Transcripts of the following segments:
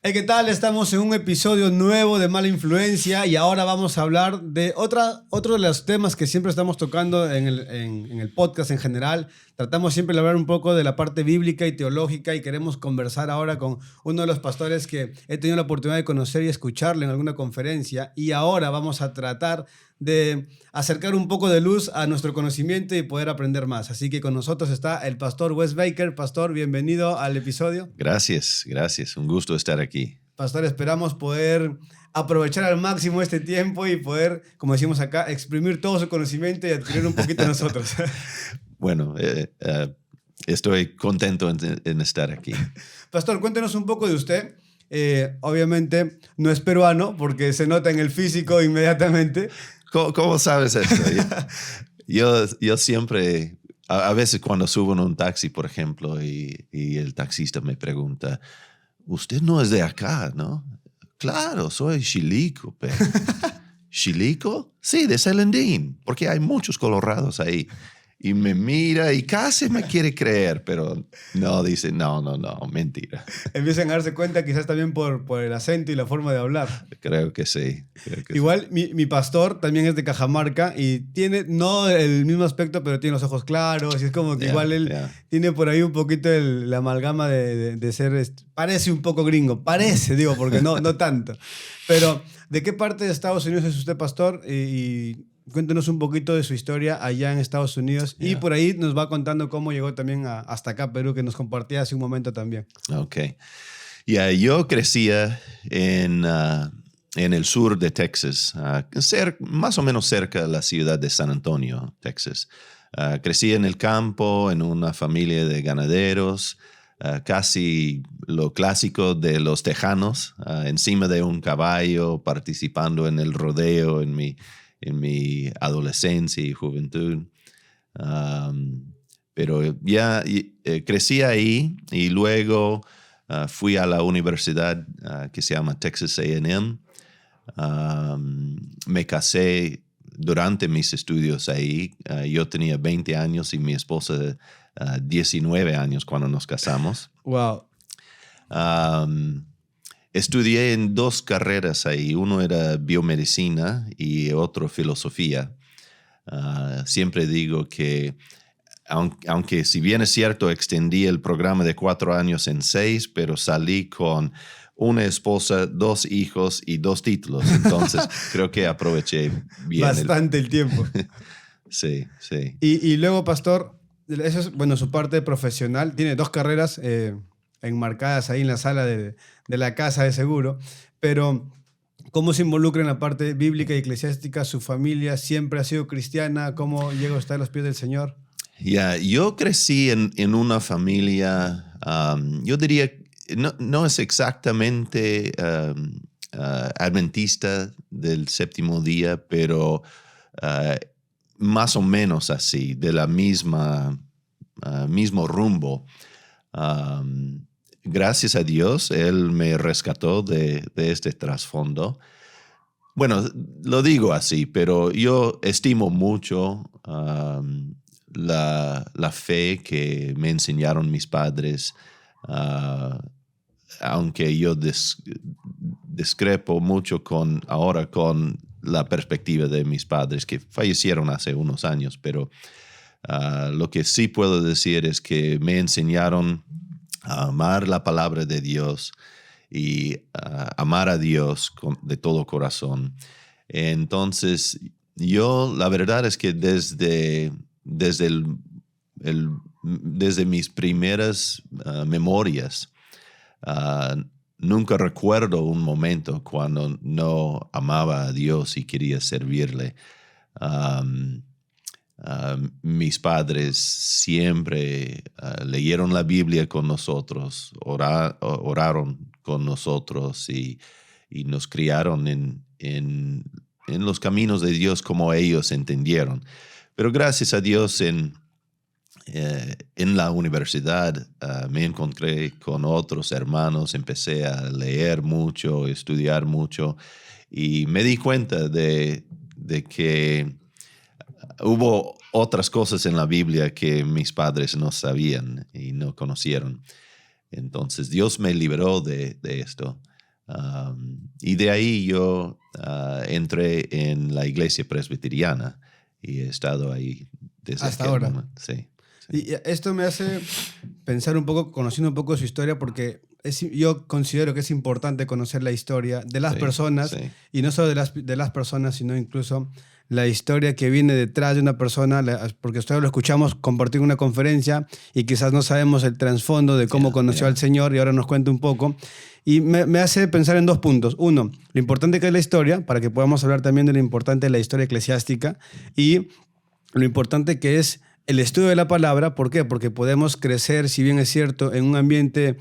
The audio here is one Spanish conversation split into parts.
Hey, ¿qué tal? Estamos en un episodio nuevo de Mala Influencia y ahora vamos a hablar de otro de los temas que siempre estamos tocando en el podcast en general. Tratamos siempre de hablar un poco de la parte bíblica y teológica y queremos conversar ahora con uno de los pastores que he tenido la oportunidad de conocer y escucharle en alguna conferencia, y ahora vamos a tratar de acercar un poco de luz a nuestro conocimiento y poder aprender más. Así que con nosotros está el pastor Wes Baker. Pastor, bienvenido al episodio. Gracias. Un gusto estar aquí. Pastor, esperamos poder aprovechar al máximo este tiempo y poder, como decimos acá, exprimir todo su conocimiento y adquirir un poquito de nosotros. Bueno, estoy contento en estar aquí. Pastor, cuéntenos un poco de usted. Obviamente no es peruano porque se nota en el físico inmediatamente. ¿Cómo sabes esto? Yo siempre, a veces cuando subo en un taxi, por ejemplo, y el taxista me pregunta, usted no es de acá, ¿no? Claro, soy chilico, pero... ¿Chilico? Sí, de Selendín, porque hay muchos colorados ahí. Y me mira y casi me quiere creer, pero no, dice, no, mentira. Empiezan a darse cuenta quizás también por el acento y la forma de hablar. Creo que sí. Igual mi pastor también es de Cajamarca y tiene, no el mismo aspecto, pero tiene los ojos claros y es como que igual él tiene por ahí un poquito la amalgama de ser, parece un poco gringo, digo, porque no tanto. Pero, ¿de qué parte de Estados Unidos es usted, pastor? Y cuéntenos un poquito de su historia allá en Estados Unidos y por ahí nos va contando cómo llegó también hasta acá, Perú, que nos compartía hace un momento también. Ok. Yo crecía en el sur de Texas, más o menos cerca de la ciudad de San Antonio, Texas. Crecí en el campo, en una familia de ganaderos, casi lo clásico de los tejanos, encima de un caballo, participando en el rodeo en mi adolescencia y juventud. Pero ya crecí ahí y luego fui a la universidad que se llama Texas A&M. Me casé durante mis estudios ahí. Yo tenía 20 años y mi esposa 19 años cuando nos casamos. Wow. Estudié en 2 carreras ahí. Uno era biomedicina y otro filosofía. Siempre digo que aunque si bien es cierto, extendí el programa de 4 años en 6, pero salí con una esposa, 2 hijos y 2 títulos. Entonces, creo que aproveché bien. Bastante el tiempo. Sí. Y luego, pastor, eso es, bueno, su parte profesional. Tiene 2 carreras enmarcadas ahí en la sala de la casa de seguro. Pero, ¿cómo se involucra en la parte bíblica y eclesiástica? ¿Su familia siempre ha sido cristiana? ¿Cómo llega usted a los pies del Señor? Yo crecí en una familia, yo diría, no es exactamente adventista del séptimo día, pero más o menos así, de la mismo rumbo. Gracias a Dios, Él me rescató de este trasfondo. Bueno, lo digo así, pero yo estimo mucho la fe que me enseñaron mis padres, aunque yo discrepo mucho ahora con la perspectiva de mis padres que fallecieron hace unos años, pero lo que sí puedo decir es que me enseñaron a amar la palabra de Dios y amar a Dios de todo corazón. Entonces, la verdad es que desde mis primeras memorias, nunca recuerdo un momento cuando no amaba a Dios y quería servirle. Mis padres siempre leyeron la Biblia con nosotros, oraron con nosotros y nos criaron en los caminos de Dios como ellos entendieron. Pero gracias a Dios en la universidad me encontré con otros hermanos, empecé a leer mucho, estudiar mucho y me di cuenta de que hubo otras cosas en la Biblia que mis padres no sabían y no conocieron. Entonces Dios me liberó de esto. Y de ahí yo entré en la iglesia presbiteriana y he estado ahí desde hasta aquel ahora. momento. Sí. Y esto me hace pensar un poco, conociendo un poco de su historia, porque yo considero que es importante conocer la historia de las Sí, personas, sí. y no solo de las personas, sino incluso la historia que viene detrás de una persona, porque ustedes lo escuchamos compartir una conferencia y quizás no sabemos el trasfondo de cómo conoció al Señor, y ahora nos cuenta un poco. Y me hace pensar en 2 puntos. Uno, lo importante que es la historia, para que podamos hablar también de lo importante de la historia eclesiástica, y lo importante que es el estudio de la palabra. ¿Por qué? Porque podemos crecer, si bien es cierto, en un ambiente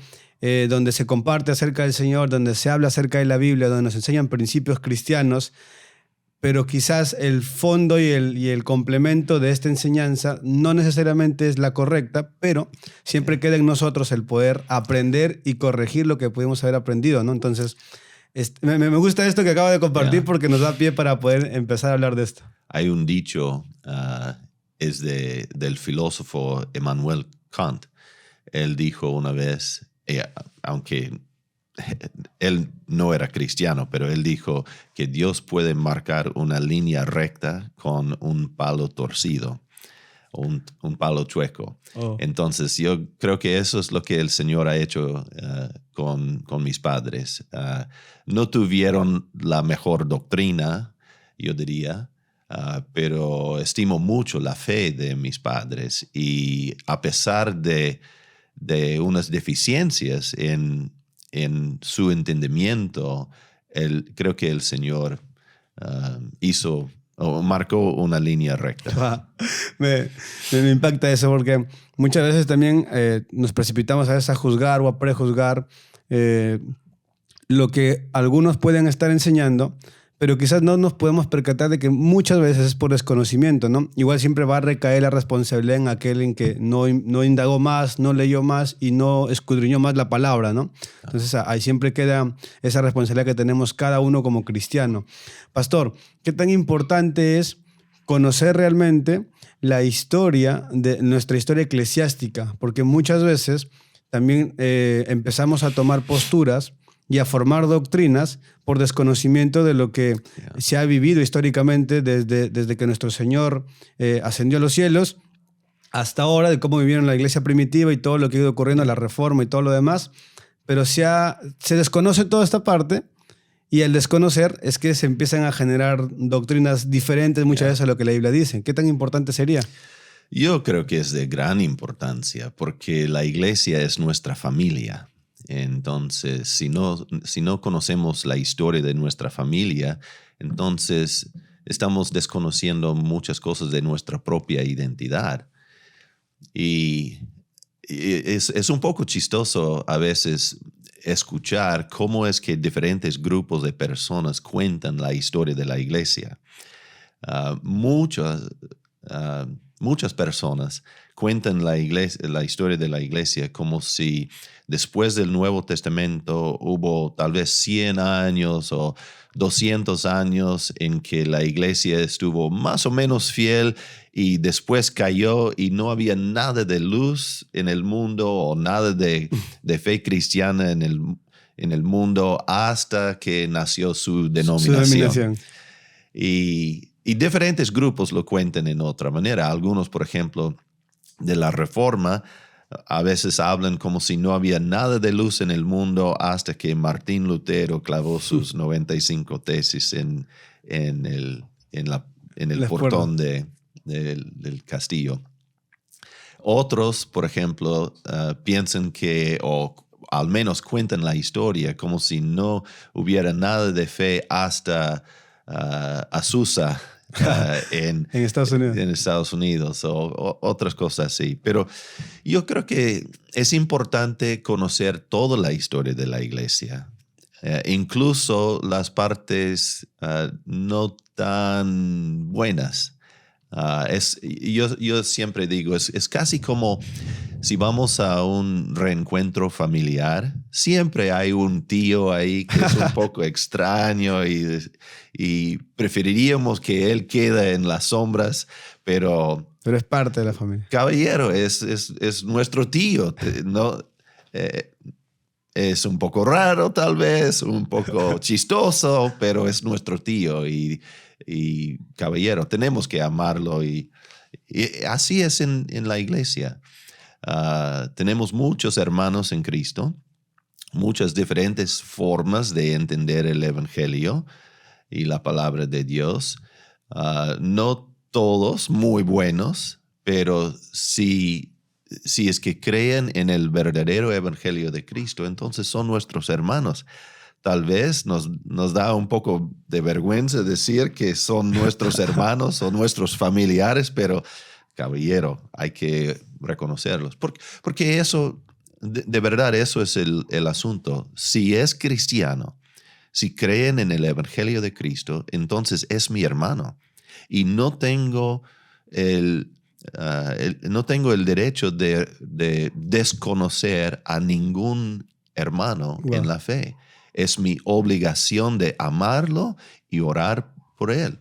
donde se comparte acerca del Señor, donde se habla acerca de la Biblia, donde nos enseñan principios cristianos, pero quizás el fondo y el complemento de esta enseñanza no necesariamente es la correcta, pero siempre queda en nosotros el poder aprender y corregir lo que pudimos haber aprendido, ¿no? Entonces, me gusta esto que acabo de compartir, porque nos da pie para poder empezar a hablar de esto. Hay un dicho, es del filósofo Immanuel Kant. Él dijo una vez, aunque él no era cristiano, pero él dijo que Dios puede marcar una línea recta con un palo torcido, un palo chueco. Oh. Entonces yo creo que eso es lo que el Señor ha hecho con mis padres. No tuvieron la mejor doctrina, yo diría, pero estimo mucho la fe de mis padres, y a pesar de unas deficiencias en su entendimiento, creo que el Señor hizo o marcó una línea recta. Me impacta eso, porque muchas veces también nos precipitamos a veces a juzgar o a prejuzgar lo que algunos pueden estar enseñando, pero quizás no nos podemos percatar de que muchas veces es por desconocimiento, ¿no? Igual siempre va a recaer la responsabilidad en aquel en que no indagó más, no leyó más y no escudriñó más la palabra, ¿no? Entonces ahí siempre queda esa responsabilidad que tenemos cada uno como cristiano. Pastor, ¿qué tan importante es conocer realmente la historia, de nuestra historia eclesiástica? Porque muchas veces también empezamos a tomar posturas y a formar doctrinas por desconocimiento de lo que se ha vivido históricamente desde que nuestro Señor ascendió a los cielos hasta ahora, de cómo vivieron la iglesia primitiva y todo lo que ha ido ocurriendo, la reforma y todo lo demás. Pero se desconoce toda esta parte, y el desconocer es que se empiezan a generar doctrinas diferentes muchas veces a lo que la Biblia dice. ¿Qué tan importante sería? Yo creo que es de gran importancia, porque la iglesia es nuestra familia. Entonces, si no conocemos la historia de nuestra familia, entonces estamos desconociendo muchas cosas de nuestra propia identidad. Y es un poco chistoso a veces escuchar cómo es que diferentes grupos de personas cuentan la historia de la iglesia. Muchas personas cuentan la historia de la iglesia como si después del Nuevo Testamento hubo tal vez 100 años o 200 años en que la iglesia estuvo más o menos fiel, y después cayó y no había nada de luz en el mundo o nada de fe cristiana en el mundo hasta que nació su denominación. Y diferentes grupos lo cuentan en otra manera. Algunos, por ejemplo, de la Reforma, a veces hablan como si no había nada de luz en el mundo hasta que Martín Lutero clavó sus 95 tesis en el portón del castillo. Otros, por ejemplo, piensan que, o al menos cuentan la historia como si no hubiera nada de fe hasta Azusa, en Estados Unidos o otras cosas así. Pero yo creo que es importante conocer toda la historia de la iglesia, incluso las partes no tan buenas. Yo siempre digo, es casi como si vamos a un reencuentro familiar, siempre hay un tío ahí que es un poco extraño y preferiríamos que él quede en las sombras, pero es parte de la familia. Caballero, es nuestro tío, ¿no? es un poco raro tal vez, un poco chistoso, pero es nuestro tío y caballero, tenemos que amarlo y así es en la iglesia. Tenemos muchos hermanos en Cristo, muchas diferentes formas de entender el evangelio y la palabra de Dios. No todos muy buenos, pero si es que creen en el verdadero evangelio de Cristo, entonces son nuestros hermanos. Tal vez nos da un poco de vergüenza decir que son nuestros hermanos o nuestros familiares, pero caballero, hay que reconocerlos. Porque eso, de verdad, eso es el asunto. Si es cristiano, si creen en el evangelio de Cristo, entonces es mi hermano. Y no tengo el derecho de desconocer a ningún hermano Wow. en la fe. Es mi obligación de amarlo y orar por él.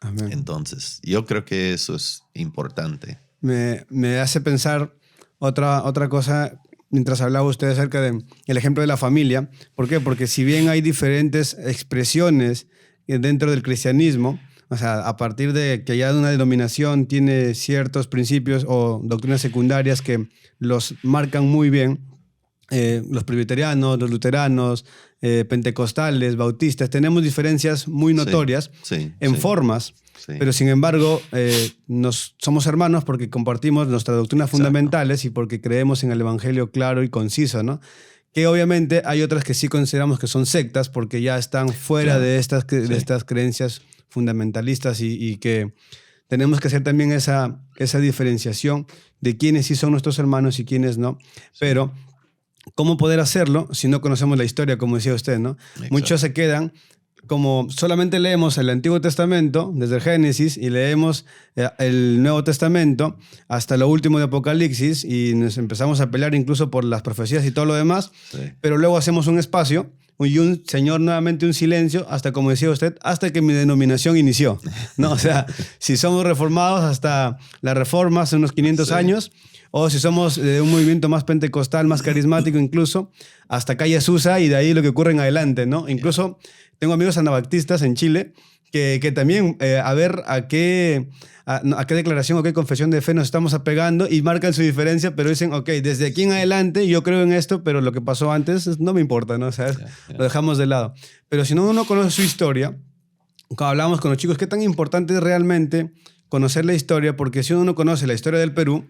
Amén. Entonces, yo creo que eso es importante. Me hace pensar otra cosa mientras hablaba usted acerca del ejemplo de la familia. ¿Por qué? Porque si bien hay diferentes expresiones dentro del cristianismo, o sea, a partir de que ya una denominación tiene ciertos principios o doctrinas secundarias que los marcan muy bien, los presbiterianos, los luteranos, pentecostales, bautistas, tenemos diferencias muy notorias en formas, pero sin embargo somos hermanos porque compartimos nuestras doctrinas fundamentales y porque creemos en el evangelio claro y conciso, ¿no? Que obviamente hay otras que sí consideramos que son sectas porque ya están fuera de estas creencias fundamentalistas y que tenemos que hacer también esa diferenciación de quiénes sí son nuestros hermanos y quiénes no. Pero ¿cómo poder hacerlo si no conocemos la historia, como decía usted, ¿no? Exacto. Muchos se quedan como solamente leemos el Antiguo Testamento, desde el Génesis, y leemos el Nuevo Testamento hasta lo último de Apocalipsis, y nos empezamos a pelear incluso por las profecías y todo lo demás, pero luego hacemos un espacio y Señor, nuevamente un silencio, hasta, como decía usted, hasta que mi denominación inició, ¿no? O sea, si somos reformados hasta la Reforma hace unos 500 años, o si somos de un movimiento más pentecostal, más carismático incluso, hasta Calle Susa y de ahí lo que ocurre en adelante, ¿no? Incluso tengo amigos anabaptistas en Chile que también a ver a qué declaración o qué confesión de fe nos estamos apegando y marcan su diferencia, pero dicen, ok, desde aquí en adelante yo creo en esto, pero lo que pasó antes no me importa, ¿no? O sea, lo dejamos de lado. Pero si uno conoce su historia, cuando hablamos con los chicos, ¿qué tan importante es realmente conocer la historia? Porque si uno no conoce la historia del Perú,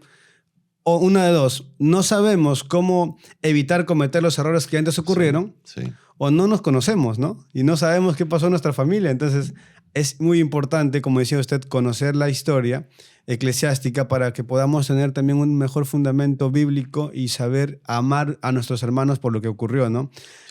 o una de dos, no sabemos cómo evitar cometer los errores que antes ocurrieron, o no nos conocemos, ¿no? Y no sabemos qué pasó en nuestra familia. Entonces, es muy importante, como decía usted, conocer la historia eclesiástica para que podamos tener también un mejor fundamento bíblico y saber amar a nuestros hermanos por lo que ocurrió, ¿no?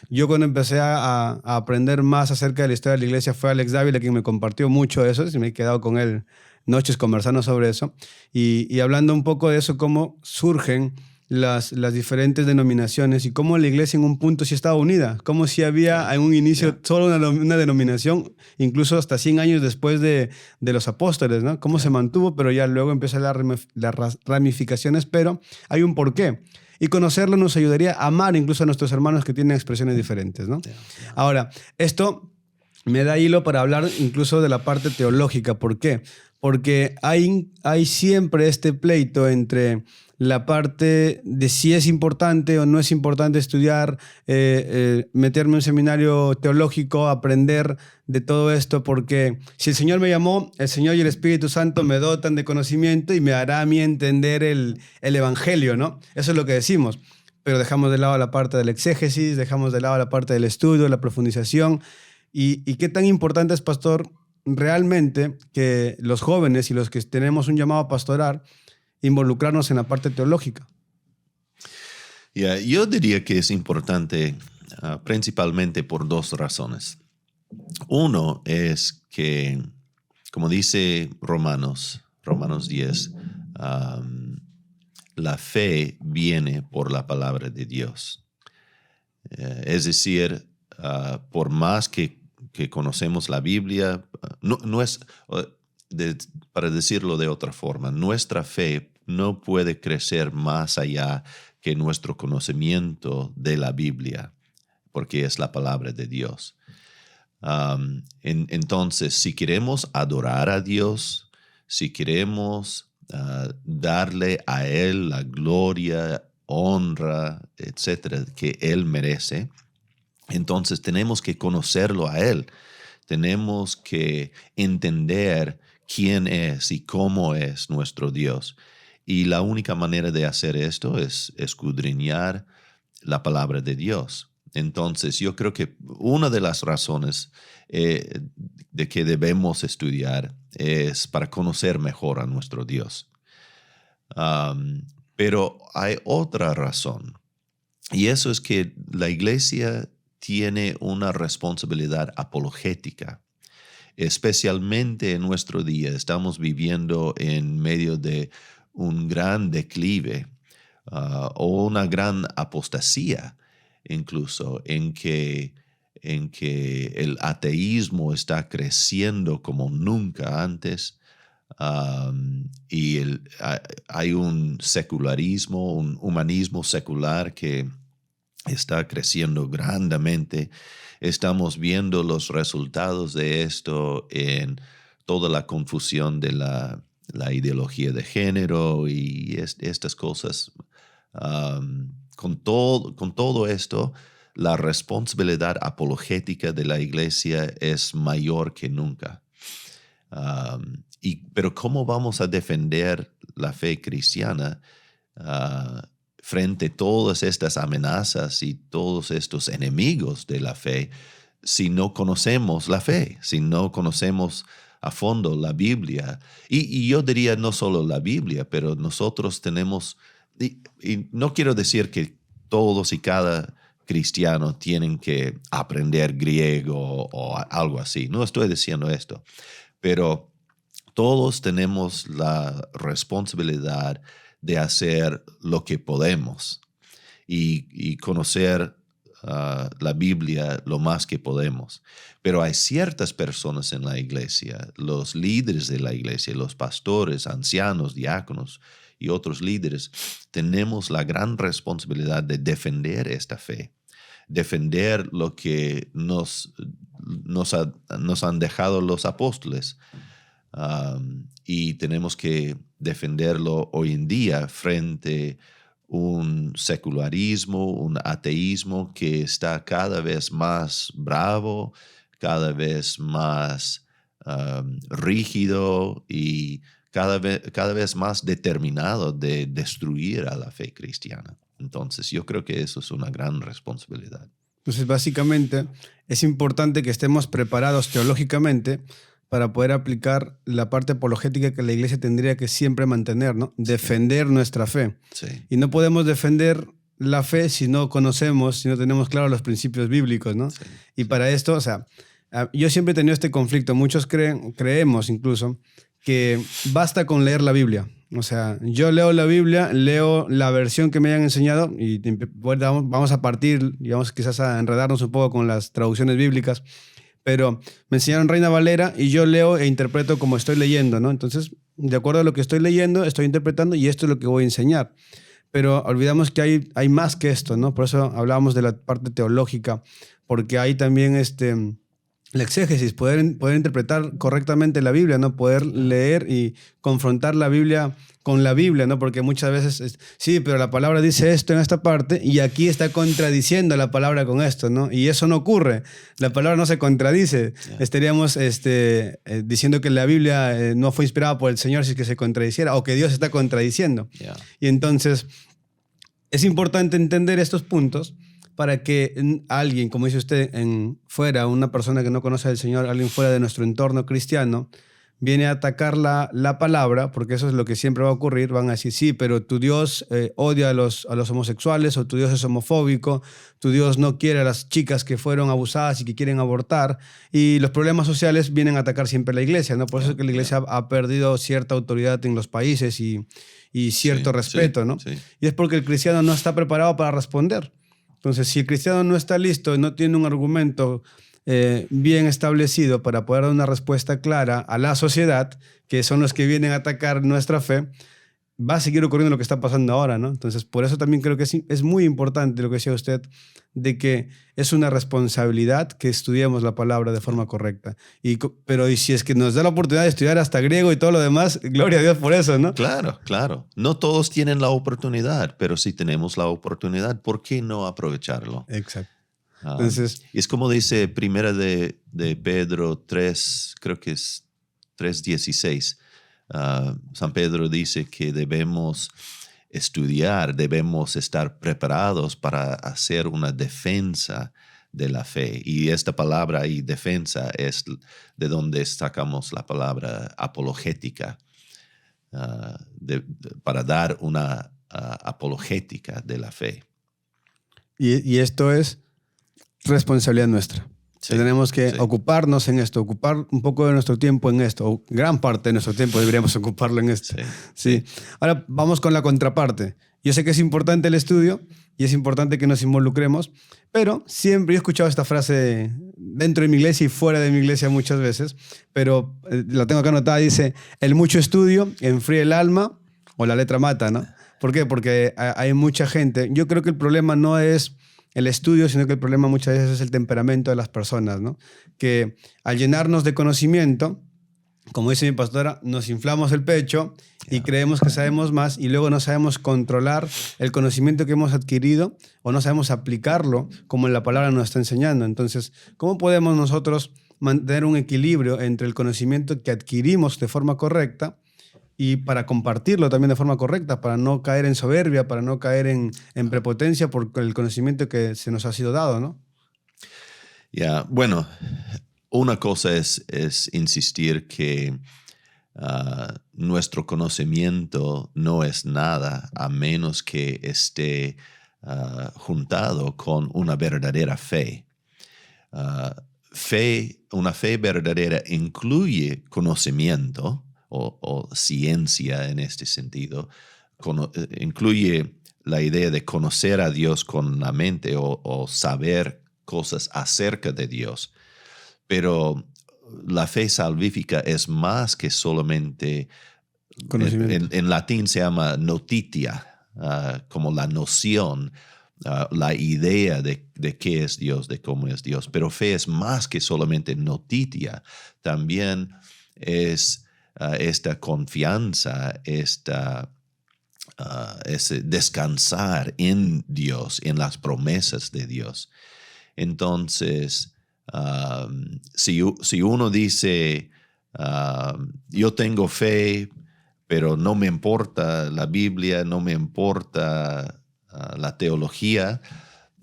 Yo cuando empecé a aprender más acerca de la historia de la iglesia fue Alex Dávila quien me compartió mucho de eso y me he quedado con él noches conversando sobre eso y hablando un poco de eso, cómo surgen las diferentes denominaciones y cómo la iglesia en un punto sí estaba unida, como si había en un inicio solo una denominación, incluso hasta 100 años después de los apóstoles, ¿no? Cómo se mantuvo, pero ya luego empiezan las ramificaciones, pero hay un porqué. Y conocerlo nos ayudaría a amar incluso a nuestros hermanos que tienen expresiones diferentes, ¿no? Ahora, esto me da hilo para hablar incluso de la parte teológica. ¿Por qué? Porque hay siempre este pleito entre la parte de si es importante o no es importante estudiar, meterme en un seminario teológico, aprender de todo esto, porque si el Señor me llamó, el Señor y el Espíritu Santo me dotan de conocimiento y me hará a mí entender el Evangelio, ¿no? Eso es lo que decimos. Pero dejamos de lado la parte del exégesis, dejamos de lado la parte del estudio, la profundización. ¿Y qué tan importante es, pastor, realmente que los jóvenes y los que tenemos un llamado a pastorar, involucrarnos en la parte teológica? Yo diría que es importante principalmente por dos razones. Uno es que, como dice Romanos 10, la fe viene por la palabra de Dios. Es decir, por más que conocemos la Biblia, no es, para decirlo de otra forma, nuestra fe no puede crecer más allá que nuestro conocimiento de la Biblia, porque es la palabra de Dios. Entonces, si queremos adorar a Dios, si queremos darle a Él la gloria, honra, etcétera, que Él merece, entonces tenemos que conocerlo a Él. Tenemos que entender quién es y cómo es nuestro Dios. Y la única manera de hacer esto es escudriñar la palabra de Dios. Entonces, yo creo que una de las razones de que debemos estudiar es para conocer mejor a nuestro Dios. Pero hay otra razón, y eso es que la iglesia tiene una responsabilidad apologética. Especialmente en nuestro día, estamos viviendo en medio de un gran declive o una gran apostasía, incluso en que el ateísmo está creciendo como nunca antes, y hay un secularismo, un humanismo secular que está creciendo grandemente. Estamos viendo los resultados de esto en toda la confusión de la ideología de género y estas cosas. Con todo esto, la responsabilidad apologética de la iglesia es mayor que nunca. Pero ¿cómo vamos a defender la fe cristiana frente a todas estas amenazas y todos estos enemigos de la fe si no conocemos la fe, si no conocemos a fondo la Biblia? Y yo diría no solo la Biblia, pero nosotros tenemos, y no quiero decir que todos y cada cristiano tienen que aprender griego o algo así, no estoy diciendo esto, pero todos tenemos la responsabilidad de hacer lo que podemos y conocer la Biblia lo más que podemos. Pero hay ciertas personas en la iglesia, los líderes de la iglesia, los pastores, ancianos, diáconos y otros líderes, tenemos la gran responsabilidad de defender esta fe, defender lo que nos han dejado los apóstoles. Y tenemos que defenderlo hoy en día frente a un secularismo, un ateísmo que está cada vez más bravo, cada vez más rígido y cada vez más determinado de destruir a la fe cristiana. Entonces, yo creo que eso es una gran responsabilidad. Entonces, básicamente, es importante que estemos preparados teológicamente para poder aplicar la parte apologética que la iglesia tendría que siempre mantener, ¿no? Defender nuestra fe. Sí. Y no podemos defender la fe si no conocemos, si no tenemos claros los principios bíblicos, ¿no? Sí. Y para esto, o sea, yo siempre he tenido este conflicto. Muchos creemos incluso que basta con leer la Biblia. O sea, yo leo la Biblia, leo la versión que me hayan enseñado y vamos a partir, y vamos quizás a enredarnos un poco con las traducciones bíblicas, pero me enseñaron Reina Valera y yo leo e interpreto como estoy leyendo, ¿no? Entonces, de acuerdo a lo que estoy leyendo, estoy interpretando y esto es lo que voy a enseñar. Pero olvidamos que hay más que esto, ¿no? Por eso hablábamos de la parte teológica, porque hay también la exégesis, poder interpretar correctamente la Biblia, ¿no? Poder leer y confrontar la Biblia con la Biblia, ¿no? Porque muchas veces, sí, pero la palabra dice esto en esta parte y aquí está contradiciendo la palabra con esto, ¿no? Y eso no ocurre. La palabra no se contradice. Yeah. Estaríamos diciendo que la Biblia no fue inspirada por el Señor si es que se contradiciera o que Dios está contradiciendo. Yeah. Y entonces es importante entender estos puntos para que alguien, como dice usted, fuera, una persona que no conoce al Señor, alguien fuera de nuestro entorno cristiano, viene a atacar la palabra, porque eso es lo que siempre va a ocurrir. Van a decir, sí, pero tu Dios odia a los homosexuales, o tu Dios es homofóbico, tu Dios no quiere a las chicas que fueron abusadas y que quieren abortar. Y los problemas sociales vienen a atacar siempre a la iglesia, ¿no? Por eso es que la iglesia ha perdido cierta autoridad en los países y cierto respeto, ¿no? Sí. Y es porque el cristiano no está preparado para responder. Entonces, si el cristiano no está listo y no tiene un argumento bien establecido para poder dar una respuesta clara a la sociedad, que son los que vienen a atacar nuestra fe, va a seguir ocurriendo lo que está pasando ahora, ¿no? Entonces, por eso también creo que es muy importante lo que decía usted, de que es una responsabilidad que estudiemos la palabra de forma correcta. Pero y si es que nos da la oportunidad de estudiar hasta griego y todo lo demás, gloria a Dios por eso, ¿no? Claro, claro. No todos tienen la oportunidad, pero si tenemos la oportunidad, ¿por qué no aprovecharlo? Exacto. Entonces, es como dice primera de Pedro 3, creo que es 3:16. San Pedro dice que debemos estudiar, debemos estar preparados para hacer una defensa de la fe. Y esta palabra y defensa es de donde sacamos la palabra apologética, para dar una apologética de la fe. Y esto es responsabilidad nuestra. Sí, tenemos que ocuparnos en esto, ocupar un poco de nuestro tiempo en esto, o gran parte de nuestro tiempo deberíamos ocuparlo en esto. Sí. Ahora vamos con la contraparte. Yo sé que es importante el estudio y es importante que nos involucremos, pero siempre he escuchado esta frase dentro de mi iglesia y fuera de mi iglesia muchas veces, pero la tengo acá anotada, dice, el mucho estudio enfría el alma o la letra mata, ¿no? ¿Por qué? Porque hay mucha gente. Yo creo que el problema no es el estudio, sino que el problema muchas veces es el temperamento de las personas, ¿no? Que al llenarnos de conocimiento, como dice mi pastora, nos inflamos el pecho y creemos que sabemos más y luego no sabemos controlar el conocimiento que hemos adquirido o no sabemos aplicarlo como la palabra nos está enseñando. Entonces, ¿cómo podemos nosotros mantener un equilibrio entre el conocimiento que adquirimos de forma correcta y para compartirlo también de forma correcta, para no caer en soberbia, para no caer en prepotencia por el conocimiento que se nos ha sido dado, ¿no? Bueno, una cosa es insistir que nuestro conocimiento no es nada a menos que esté juntado con una verdadera fe. Una fe verdadera incluye conocimiento, o ciencia en este sentido, incluye la idea de conocer a Dios con la mente o saber cosas acerca de Dios. Pero la fe salvífica es más que solamente, en latín se llama notitia, como la noción, la idea de qué es Dios, de cómo es Dios. Pero fe es más que solamente notitia, también es esta confianza, ese descansar en Dios, en las promesas de Dios. Entonces, si uno dice, yo tengo fe, pero no me importa la Biblia, no me importa la teología,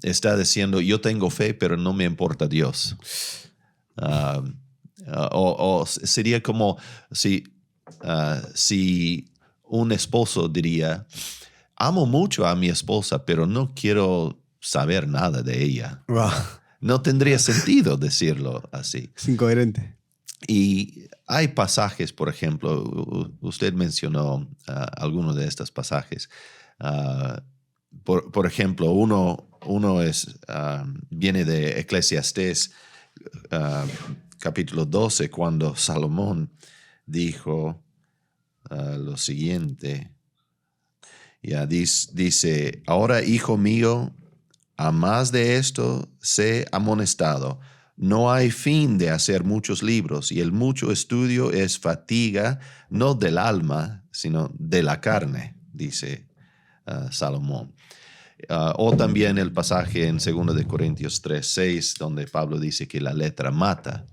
está diciendo, yo tengo fe, pero no me importa Dios. O sería como si un esposo diría, amo mucho a mi esposa, pero no quiero saber nada de ella. Wow. No tendría sentido decirlo así. Es incoherente. Y hay pasajes, por ejemplo, usted mencionó algunos de estos pasajes. Por ejemplo, uno viene de Eclesiastés, capítulo 12, cuando Salomón dijo lo siguiente. Dice, ahora, hijo mío, a más de esto, sé amonestado. No hay fin de hacer muchos libros, y el mucho estudio es fatiga, no del alma, sino de la carne, dice Salomón. O también el pasaje en 2 de Corintios 3:6, donde Pablo dice que la letra mata.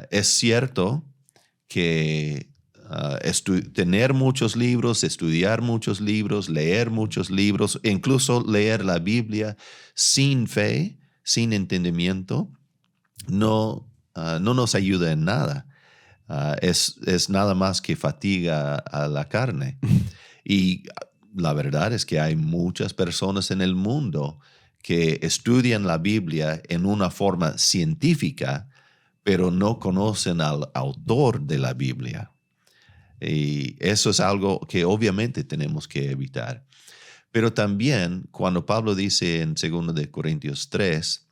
Es cierto que tener muchos libros, estudiar muchos libros, leer muchos libros, incluso leer la Biblia sin fe, sin entendimiento, no nos ayuda en nada. Es nada más que fatiga a la carne. Y la verdad es que hay muchas personas en el mundo que estudian la Biblia en una forma científica, pero no conocen al autor de la Biblia. Y eso es algo que obviamente tenemos que evitar. Pero también cuando Pablo dice en 2 de Corintios 3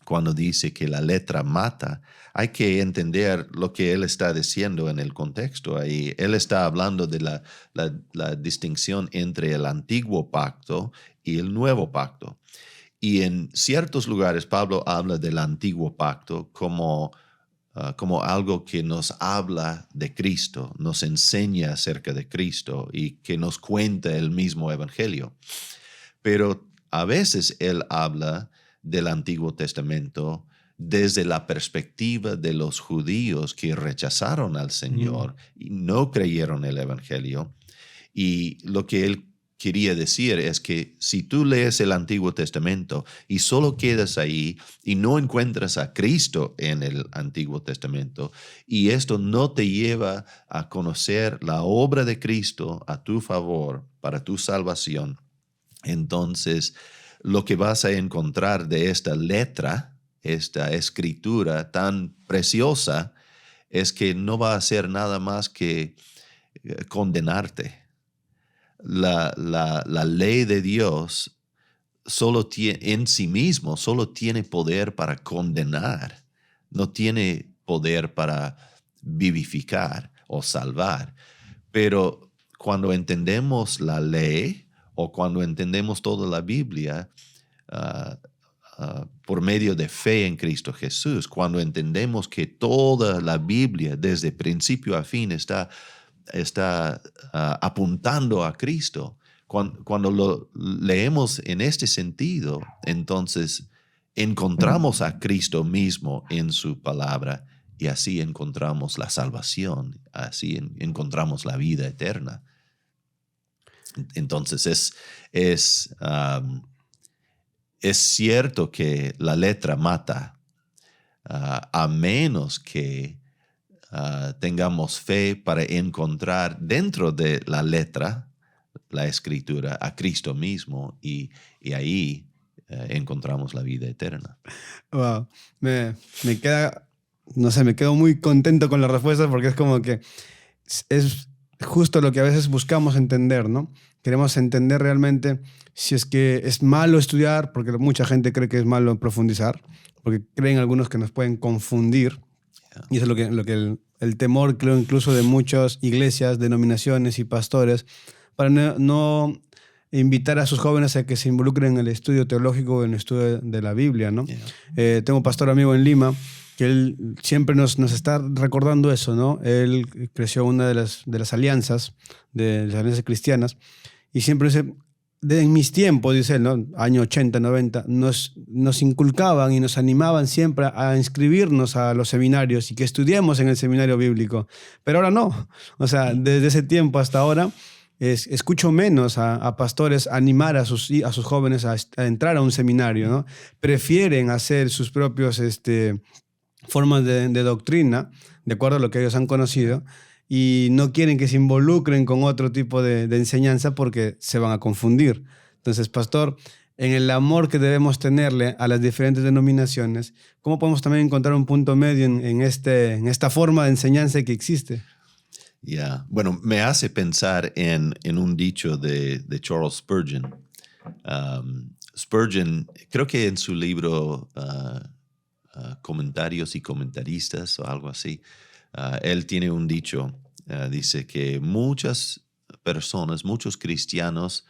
cuando dice que la letra mata, hay que entender lo que él está diciendo en el contexto ahí. Él está hablando de la distinción entre el antiguo pacto y el nuevo pacto. Y en ciertos lugares Pablo habla del antiguo pacto como algo que nos habla de Cristo, nos enseña acerca de Cristo y que nos cuenta el mismo evangelio. Pero a veces él habla del Antiguo Testamento desde la perspectiva de los judíos que rechazaron al Señor y no creyeron el evangelio. Y lo que él quería decir es que si tú lees el Antiguo Testamento y solo quedas ahí y no encuentras a Cristo en el Antiguo Testamento, y esto no te lleva a conocer la obra de Cristo a tu favor para tu salvación, entonces lo que vas a encontrar de esta letra, esta escritura tan preciosa, es que no va a hacer nada más que condenarte. La ley de Dios en sí mismo solo tiene poder para condenar, no tiene poder para vivificar o salvar. Pero cuando entendemos la ley o cuando entendemos toda la Biblia por medio de fe en Cristo Jesús, cuando entendemos que toda la Biblia desde principio a fin está apuntando a Cristo. Cuando lo leemos en este sentido, entonces encontramos a Cristo mismo en su palabra y así encontramos la salvación, así encontramos la vida eterna. Entonces es cierto que la letra mata, a menos que tengamos fe para encontrar dentro de la letra, la escritura, a Cristo mismo y ahí encontramos la vida eterna. Wow. Me queda, no sé, me quedo muy contento con la respuesta porque es como que es justo lo que a veces buscamos entender, ¿no? Queremos entender realmente si es que es malo estudiar, porque mucha gente cree que es malo profundizar, porque creen algunos que nos pueden confundir. Y eso es lo que el temor, creo, incluso de muchas iglesias, denominaciones y pastores, para no invitar a sus jóvenes a que se involucren en el estudio teológico o en el estudio de la Biblia, ¿no? Yeah. Tengo un pastor amigo en Lima que él siempre nos está recordando eso, ¿no? Él creció en una de las alianzas, de las alianzas cristianas, y siempre dice, en mis tiempos, dice él, ¿no? Año 80, 90, nos inculcaban y nos animaban siempre a inscribirnos a los seminarios y que estudiemos en el seminario bíblico. Pero ahora no. O sea, desde ese tiempo hasta ahora, escucho menos a pastores animar a sus jóvenes a entrar a un seminario, ¿no? Prefieren hacer sus propios formas de doctrina, de acuerdo a lo que ellos han conocido, y no quieren que se involucren con otro tipo de enseñanza porque se van a confundir. Entonces, pastor, en el amor que debemos tenerle a las diferentes denominaciones, ¿cómo podemos también encontrar un punto medio en esta forma de enseñanza que existe? Yeah. Bueno, me hace pensar en un dicho de Charles Spurgeon. Spurgeon, creo que en su libro Comentarios y Comentaristas o algo así, él tiene un dicho, dice que muchas personas, muchos cristianos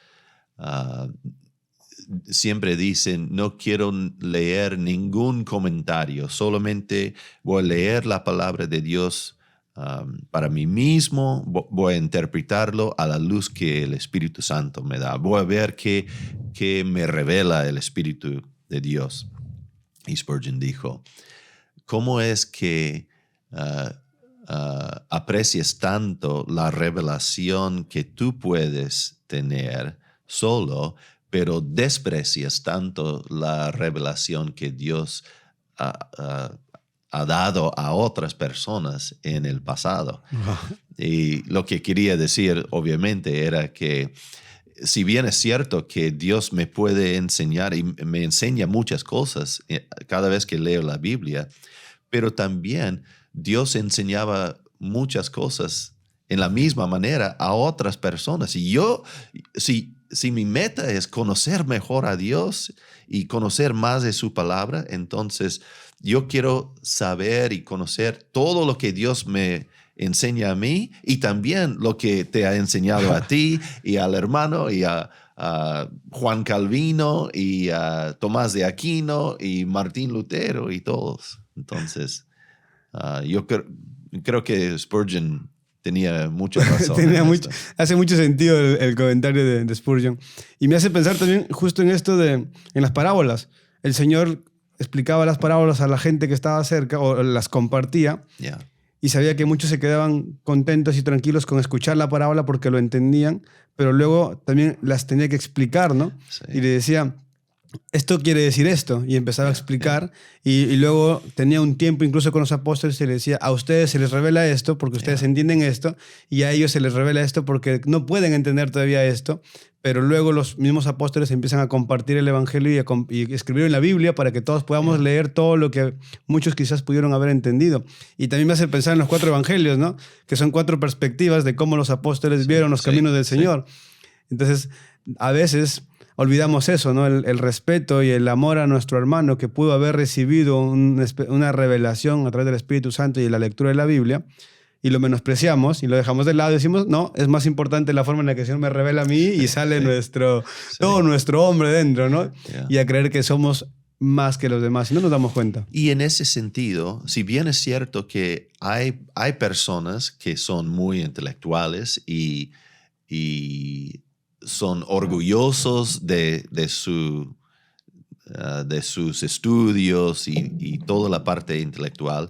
siempre dicen, no quiero leer ningún comentario, solamente voy a leer la palabra de Dios para mí mismo, voy a interpretarlo a la luz que el Espíritu Santo me da, voy a ver qué me revela el Espíritu de Dios. Y Spurgeon dijo, ¿cómo es que aprecias tanto la revelación que tú puedes tener solo, pero desprecias tanto la revelación que Dios ha dado a otras personas en el pasado? Y lo que quería decir, obviamente, era que si bien es cierto que Dios me puede enseñar y me enseña muchas cosas cada vez que leo la Biblia, pero también Dios enseñaba muchas cosas en la misma manera a otras personas. Y si si mi meta es conocer mejor a Dios y conocer más de su palabra, entonces yo quiero saber y conocer todo lo que Dios me enseña a mí y también lo que te ha enseñado a ti y al hermano y a Juan Calvino y a Tomás de Aquino y Martín Lutero y todos. Entonces, yo creo que Spurgeon tenía mucha razón. Hace mucho sentido el comentario de Spurgeon. Y me hace pensar también justo en esto en las parábolas. El Señor explicaba las parábolas a la gente que estaba cerca o las compartía. Yeah. Y sabía que muchos se quedaban contentos y tranquilos con escuchar la parábola porque lo entendían, pero luego también las tenía que explicar, ¿no? Sí. Y le decía, esto quiere decir esto, y empezaba a explicar, y luego tenía un tiempo incluso con los apóstoles y le decía, a ustedes se les revela esto porque ustedes entienden esto, y a ellos se les revela esto porque no pueden entender todavía esto, pero luego los mismos apóstoles empiezan a compartir el evangelio y escribir en la Biblia para que todos podamos leer todo lo que muchos quizás pudieron haber entendido. Y también me hace pensar en los 4 evangelios, ¿no? Que son 4 perspectivas de cómo los apóstoles vieron los caminos del Señor. Entonces, a veces olvidamos eso, ¿no? El respeto y el amor a nuestro hermano que pudo haber recibido una revelación a través del Espíritu Santo y la lectura de la Biblia, y lo menospreciamos y lo dejamos de lado y decimos, no, es más importante la forma en la que el Señor me revela a mí y sale todo nuestro hombre dentro, ¿no? Yeah. Y a creer que somos más que los demás y no nos damos cuenta. Y en ese sentido, si bien es cierto que hay personas que son muy intelectuales y son orgullosos de sus estudios y toda la parte intelectual,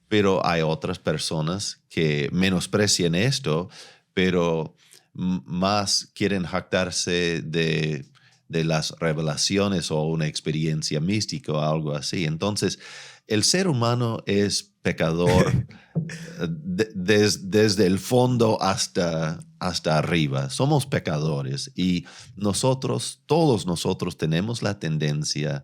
pero hay otras personas que menosprecian esto, pero más quieren jactarse de las revelaciones o una experiencia mística o algo así. Entonces, el ser humano es pecador desde el fondo hasta arriba. Somos pecadores y todos nosotros tenemos la tendencia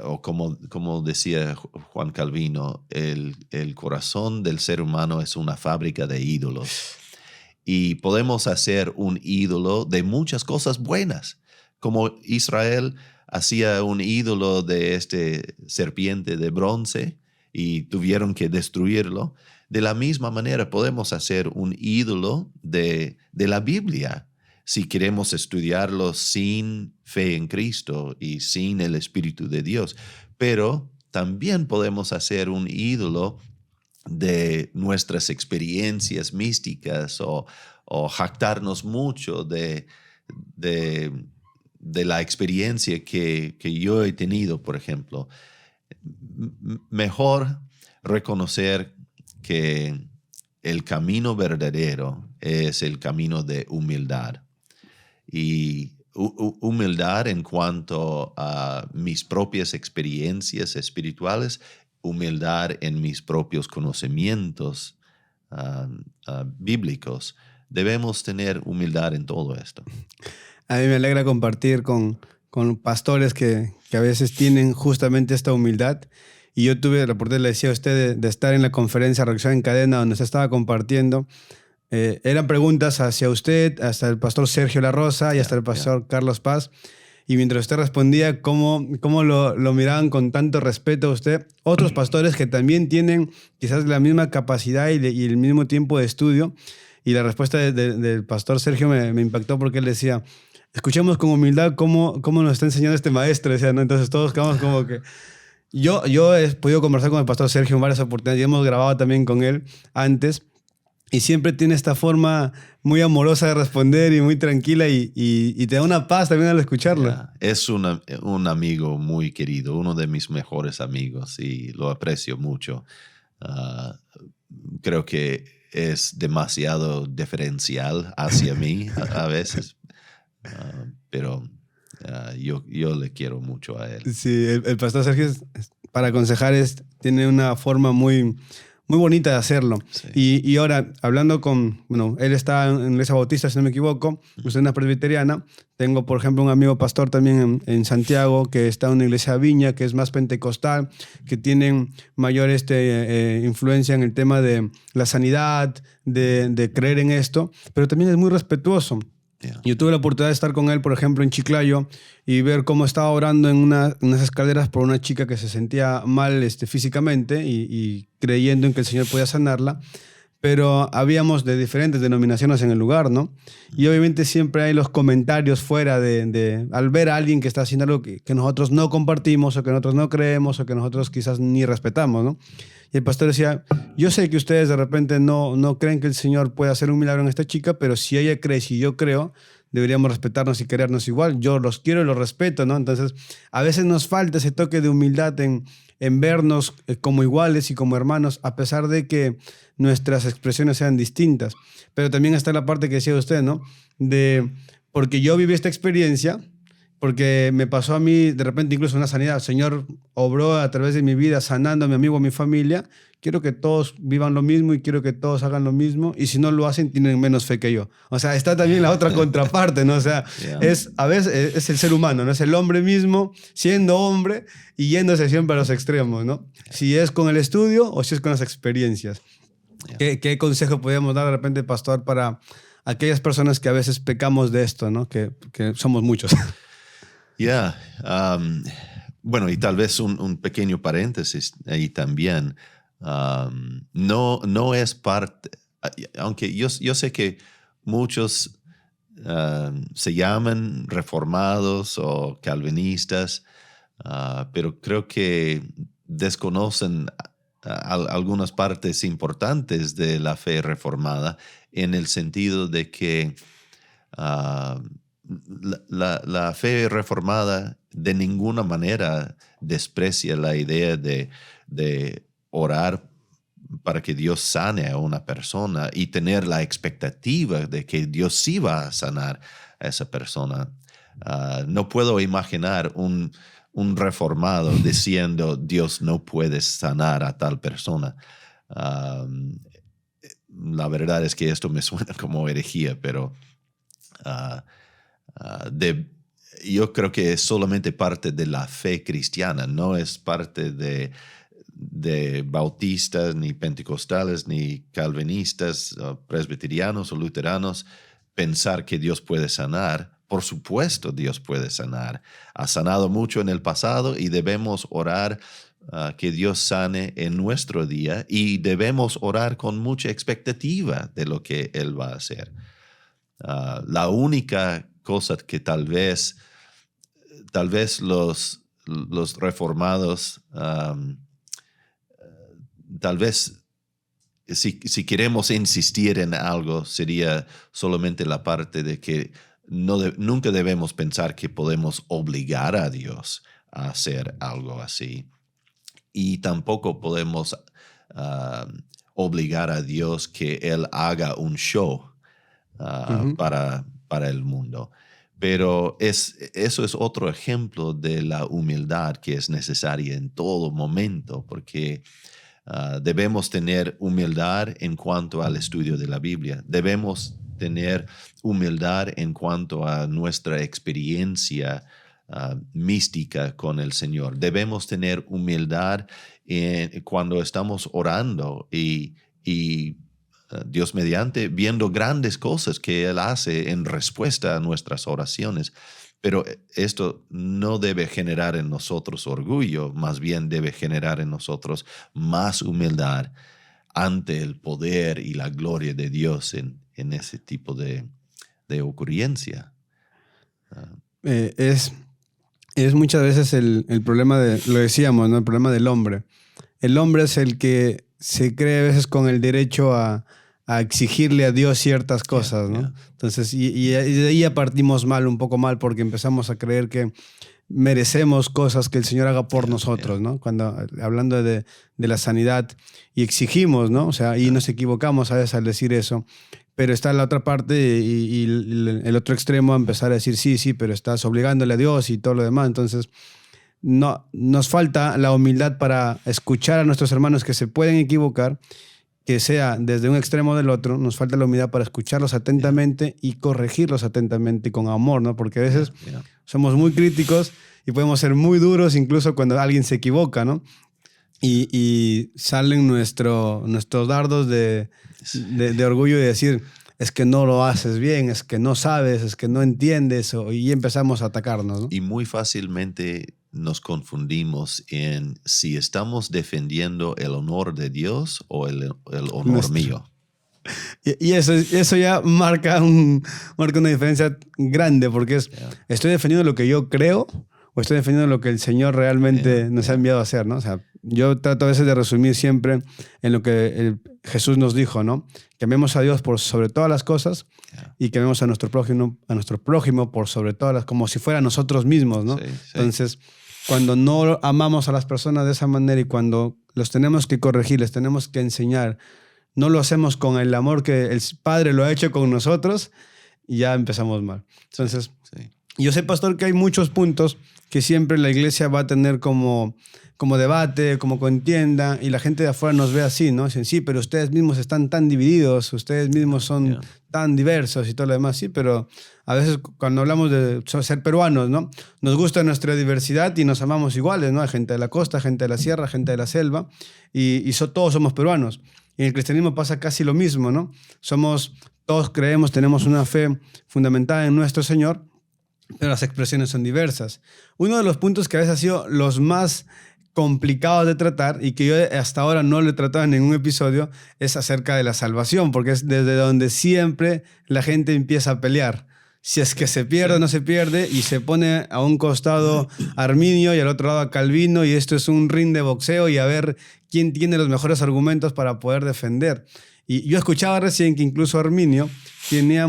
o como decía Juan Calvino, el corazón del ser humano es una fábrica de ídolos. Y podemos hacer un ídolo de muchas cosas buenas, como Israel hacía un ídolo de serpiente de bronce y tuvieron que destruirlo. De la misma manera podemos hacer un ídolo de la Biblia si queremos estudiarlo sin fe en Cristo y sin el Espíritu de Dios. Pero también podemos hacer un ídolo de nuestras experiencias místicas o jactarnos mucho de la experiencia que yo he tenido, por ejemplo. Mejor reconocer que el camino verdadero es el camino de humildad. Y humildad en cuanto a mis propias experiencias espirituales, humildad en mis propios conocimientos bíblicos. Debemos tener humildad en todo esto. A mí me alegra compartir con pastores que a veces tienen justamente esta humildad. Y yo tuve la oportunidad, le decía a usted, de estar en la conferencia Reacción en Cadena, donde se estaba compartiendo. Eran preguntas hacia usted, hasta el pastor Sergio La Rosa y hasta el pastor Carlos Paz. Y mientras usted respondía, cómo lo miraban con tanto respeto a usted, otros pastores que también tienen quizás la misma capacidad y el mismo tiempo de estudio. Y la respuesta del pastor Sergio me impactó porque él decía, escuchemos con humildad cómo nos está enseñando este maestro. Decía, ¿no? Entonces todos quedamos como que... Yo he podido conversar con el pastor Sergio en varias oportunidades y hemos grabado también con él antes. Y siempre tiene esta forma muy amorosa de responder y muy tranquila y te da una paz también al escucharlo. Yeah. Es un amigo muy querido, uno de mis mejores amigos y lo aprecio mucho. Creo que es demasiado diferencial hacia mí a veces, pero yo le quiero mucho a él. Sí, el pastor Sergio para aconsejar tiene una forma muy bonita de hacerlo. Sí. Y ahora, hablando él está en la Iglesia Bautista, si no me equivoco, usted es una presbiteriana. Tengo, por ejemplo, un amigo pastor también en Santiago que está en una iglesia Viña, que es más pentecostal, que tienen mayor influencia en el tema de la sanidad, de creer en esto, pero también es muy respetuoso. Yeah. Yo tuve la oportunidad de estar con él, por ejemplo, en Chiclayo y ver cómo estaba orando en unas escaleras por una chica que se sentía mal físicamente y creyendo en que el Señor podía sanarla. Pero habíamos de diferentes denominaciones en el lugar, ¿no? Y obviamente siempre hay los comentarios fuera al ver a alguien que está haciendo algo que nosotros no compartimos o que nosotros no creemos o que nosotros quizás ni respetamos, ¿no? Y el pastor decía, yo sé que ustedes de repente no creen que el Señor pueda hacer un milagro en esta chica, pero si ella cree, si yo creo, deberíamos respetarnos y querernos igual. Yo los quiero y los respeto, ¿no? Entonces, a veces nos falta ese toque de humildad en vernos como iguales y como hermanos, a pesar de que nuestras expresiones sean distintas. Pero también está la parte que decía usted, ¿no? Porque yo viví esta experiencia, porque me pasó a mí de repente incluso una sanidad. El Señor obró a través de mi vida sanando a mi amigo, a mi familia. Quiero que todos vivan lo mismo y quiero que todos hagan lo mismo. Y si no lo hacen, tienen menos fe que yo. O sea, está también la otra contraparte, ¿no? O sea, Yeah. a veces es el ser humano, ¿no? Es el hombre mismo siendo hombre y yéndose siempre a los extremos, ¿no? Si es con el estudio o si es con las experiencias. Yeah. ¿Qué consejo podríamos dar de repente, pastor, para aquellas personas que a veces pecamos de esto, ¿no? Que somos muchos. Yeah. Bueno, y tal vez un pequeño paréntesis ahí también. No es parte, aunque yo sé que muchos se llaman reformados o calvinistas, pero creo que desconocen algunas partes importantes de la fe reformada en el sentido de que la fe reformada de ninguna manera desprecia la idea de orar para que Dios sane a una persona y tener la expectativa de que Dios sí va a sanar a esa persona. No puedo imaginar un reformado diciendo Dios no puede sanar a tal persona. La verdad es que esto me suena como herejía, pero yo creo que es solamente parte de la fe cristiana, no es parte de bautistas, ni pentecostales, ni calvinistas, presbiterianos o luteranos, pensar que Dios puede sanar. Por supuesto, Dios puede sanar. Ha sanado mucho en el pasado y debemos orar que Dios sane en nuestro día y debemos orar con mucha expectativa de lo que Él va a hacer. La única cosa que tal vez los reformados, tal vez si queremos insistir en algo, sería solamente la parte de que nunca debemos pensar que podemos obligar a Dios a hacer algo así. Y tampoco podemos obligar a Dios que Él haga un show para el mundo. Pero eso es otro ejemplo de la humildad que es necesaria en todo momento, porque debemos tener humildad en cuanto al estudio de la Biblia. Debemos tener humildad en cuanto a nuestra experiencia mística con el Señor. Debemos tener humildad cuando estamos orando y Dios mediante, viendo grandes cosas que Él hace en respuesta a nuestras oraciones. Pero esto no debe generar en nosotros orgullo, más bien debe generar en nosotros más humildad ante el poder y la gloria de Dios en ese tipo de ocurrencia. Es muchas veces el problema lo decíamos, ¿no? El problema del hombre. El hombre es el que se cree a veces con el derecho a exigirle a Dios ciertas cosas, ¿no? Yeah. Entonces, y de ahí ya partimos un poco mal, porque empezamos a creer que merecemos cosas que el Señor haga por nosotros, ¿no? Hablando de la sanidad, y exigimos, ¿no? O sea, y nos equivocamos a veces al decir eso. Pero está la otra parte y el otro extremo a empezar a decir, sí, pero estás obligándole a Dios y todo lo demás. Entonces, no, nos falta la humildad para escuchar a nuestros hermanos que se pueden equivocar, que sea desde un extremo o del otro. Nos falta la humildad para escucharlos atentamente y corregirlos atentamente con amor, ¿no? Porque a veces somos muy críticos y podemos ser muy duros incluso cuando alguien se equivoca, ¿no? Y salen nuestros dardos de orgullo y decir, es que no lo haces bien, es que no sabes, es que no entiendes, y empezamos a atacarnos, ¿no? Y muy fácilmente nos confundimos en si estamos defendiendo el honor de Dios o el honor mío. Y eso ya marca una diferencia grande, porque ¿estoy defendiendo lo que yo creo o estoy defendiendo lo que el Señor realmente nos ha enviado a hacer, ¿no? O sea, yo trato a veces de resumir siempre en lo que Jesús nos dijo, ¿no? Que amemos a Dios por sobre todas las cosas y que amemos a nuestro prójimo por sobre todas las, como si fuera nosotros mismos, ¿no? Sí. Entonces, cuando no amamos a las personas de esa manera y cuando los tenemos que corregir, les tenemos que enseñar, no lo hacemos con el amor que el Padre lo ha hecho con nosotros, y ya empezamos mal. Entonces, yo sé, pastor, que hay muchos puntos que siempre la iglesia va a tener como debate, como contienda, y la gente de afuera nos ve así, ¿no? Dicen, sí, pero ustedes mismos están tan divididos, ustedes mismos son tan diversos y todo lo demás. Sí, pero a veces cuando hablamos de ser peruanos, ¿no? Nos gusta nuestra diversidad y nos amamos iguales, ¿no? Hay gente de la costa, gente de la sierra, gente de la selva, y todos somos peruanos. Y en el cristianismo pasa casi lo mismo, ¿no? Todos creemos, tenemos una fe fundamentada en nuestro Señor, pero las expresiones son diversas. Uno de los puntos que a veces ha sido los más complicados de tratar y que yo hasta ahora no lo he tratado en ningún episodio es acerca de la salvación, porque es desde donde siempre la gente empieza a pelear. Si es que se pierde o no se pierde, y se pone a un costado a Arminio y al otro lado a Calvino, y esto es un ring de boxeo y a ver quién tiene los mejores argumentos para poder defender. Y yo escuchaba recién que incluso Arminio tenía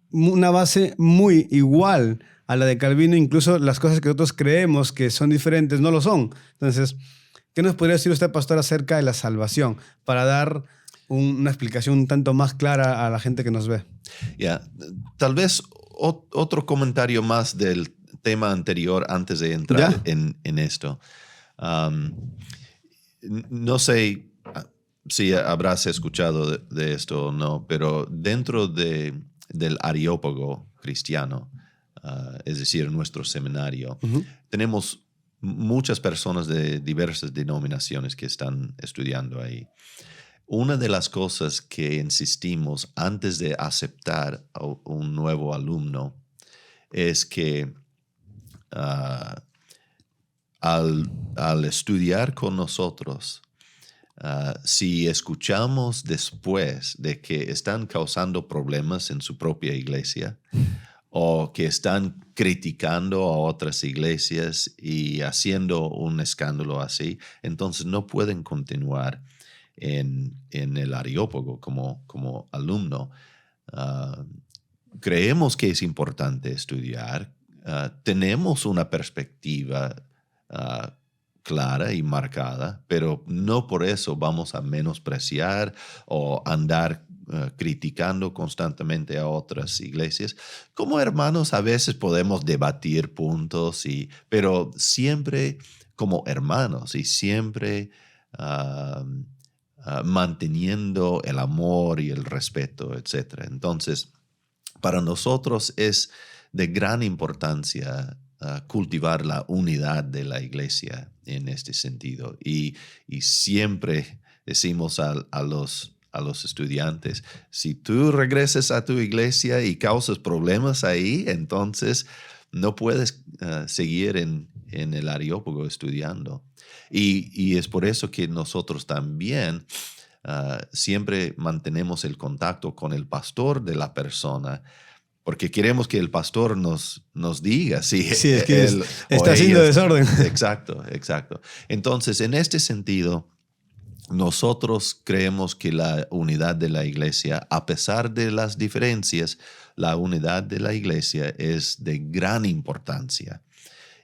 una base muy igual a la de Calvino, incluso las cosas que nosotros creemos que son diferentes no lo son. Entonces, ¿qué nos podría decir usted, pastor, acerca de la salvación para dar una explicación un tanto más clara a la gente que nos ve? Tal vez otro comentario más del tema anterior antes de entrar en esto. No sé si habrás escuchado de esto o no, pero dentro del Areópago cristiano, es decir, nuestro seminario, tenemos muchas personas de diversas denominaciones que están estudiando ahí. Una de las cosas que insistimos antes de aceptar a un nuevo alumno es que al estudiar con nosotros, si escuchamos después de que están causando problemas en su propia iglesia o que están criticando a otras iglesias y haciendo un escándalo así, entonces no pueden continuar en el Areópago como alumno. Creemos que es importante estudiar. Tenemos una perspectiva clara y marcada, pero no por eso vamos a menospreciar o andar criticando constantemente a otras iglesias. Como hermanos a veces podemos debatir puntos, pero siempre como hermanos y siempre manteniendo el amor y el respeto, etc. Entonces, para nosotros es de gran importancia cultivar la unidad de la iglesia en este sentido. Y siempre decimos a los estudiantes, si tú regresas a tu iglesia y causas problemas ahí, entonces no puedes seguir en el Areópago estudiando. Y es por eso que nosotros también siempre mantenemos el contacto con el pastor de la persona, porque queremos que el pastor nos diga si es que está haciendo desorden. Exacto. Entonces, en este sentido, nosotros creemos que la unidad de la iglesia, a pesar de las diferencias, la unidad de la iglesia es de gran importancia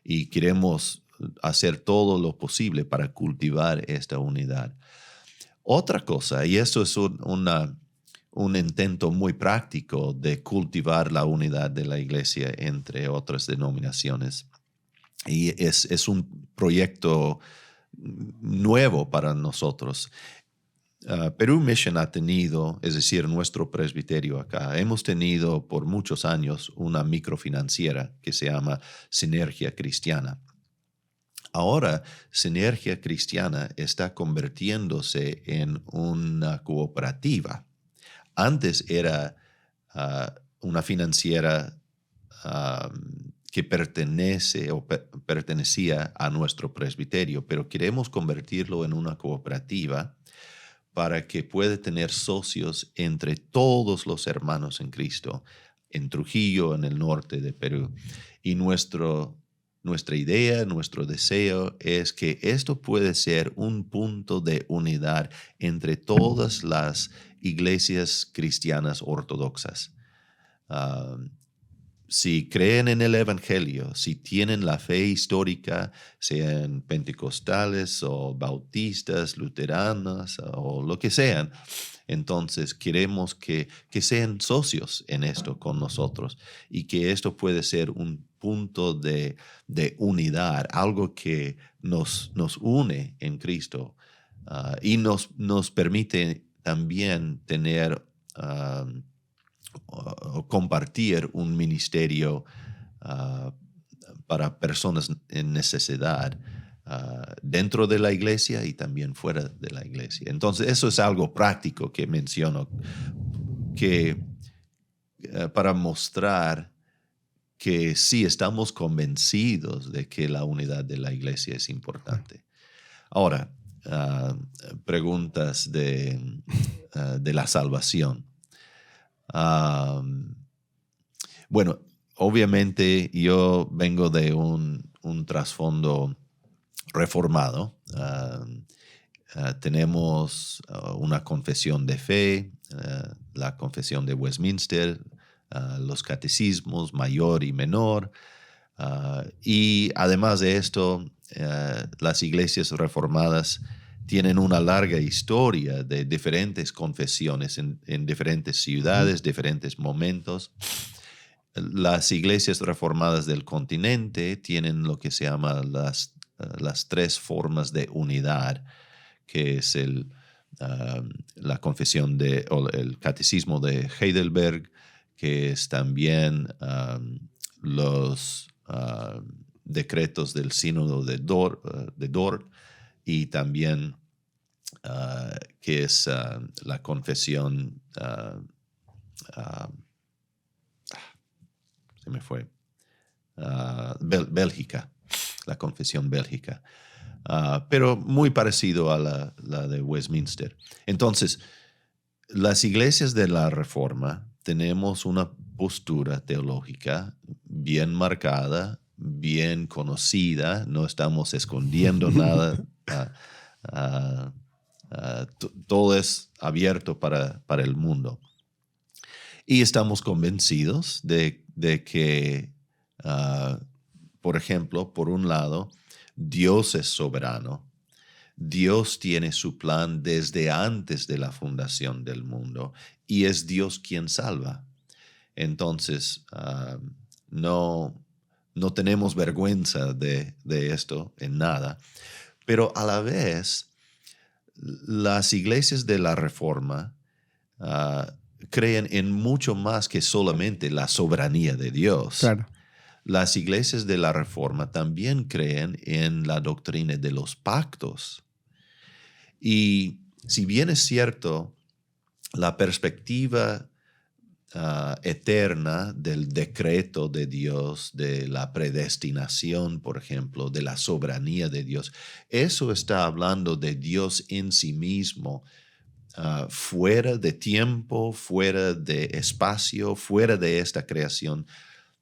y queremos hacer todo lo posible para cultivar esta unidad. Otra cosa, y eso es un intento muy práctico de cultivar la unidad de la iglesia entre otras denominaciones, y es un proyecto nuevo para nosotros. Perú Mission ha tenido, es decir, nuestro presbiterio acá, hemos tenido por muchos años una microfinanciera que se llama Sinergia Cristiana. Ahora, Sinergia Cristiana está convirtiéndose en una cooperativa. Antes era una financiera que pertenecía a nuestro presbiterio, pero queremos convertirlo en una cooperativa para que pueda tener socios entre todos los hermanos en Cristo, en Trujillo, en el norte de Perú. Y nuestra idea, nuestro deseo es que esto puede ser un punto de unidad entre todas las iglesias cristianas ortodoxas. Si creen en el Evangelio, si tienen la fe histórica, sean pentecostales o bautistas, luteranas o lo que sean, entonces queremos que sean socios en esto con nosotros y que esto puede ser un punto de unidad, algo que nos une en Cristo y nos permite también tener o compartir un ministerio para personas en necesidad dentro de la iglesia y también fuera de la iglesia. Entonces, eso es algo práctico que menciono para mostrar que sí estamos convencidos de que la unidad de la iglesia es importante. Ahora, preguntas de la salvación. Bueno, obviamente yo vengo de un trasfondo reformado. Tenemos una confesión de fe, la confesión de Westminster, los catecismos mayor y menor. Y además de esto, las iglesias reformadas tienen una larga historia de diferentes confesiones en diferentes ciudades, diferentes momentos. Las iglesias reformadas del continente tienen lo que se llama las tres formas de unidad, que es la confesión o el catecismo de Heidelberg, que es también los decretos del sínodo de Dort, y también que es la confesión, se me fue, Bélgica, la confesión bélgica, pero muy parecido a la de Westminster. Entonces, las iglesias de la Reforma tenemos una postura teológica bien marcada, bien conocida, no estamos escondiendo nada. Todo es abierto para el mundo. Y estamos convencidos de que, por ejemplo, por un lado, Dios es soberano. Dios tiene su plan desde antes de la fundación del mundo y es Dios quien salva. Entonces, no tenemos vergüenza de esto en nada, pero a la vez las iglesias de la Reforma creen en mucho más que solamente la soberanía de Dios. Claro. Las iglesias de la Reforma también creen en la doctrina de los pactos. Y si bien es cierto, la perspectiva eterna del decreto de Dios, de la predestinación, por ejemplo, de la soberanía de Dios, eso está hablando de Dios en sí mismo, fuera de tiempo, fuera de espacio, fuera de esta creación.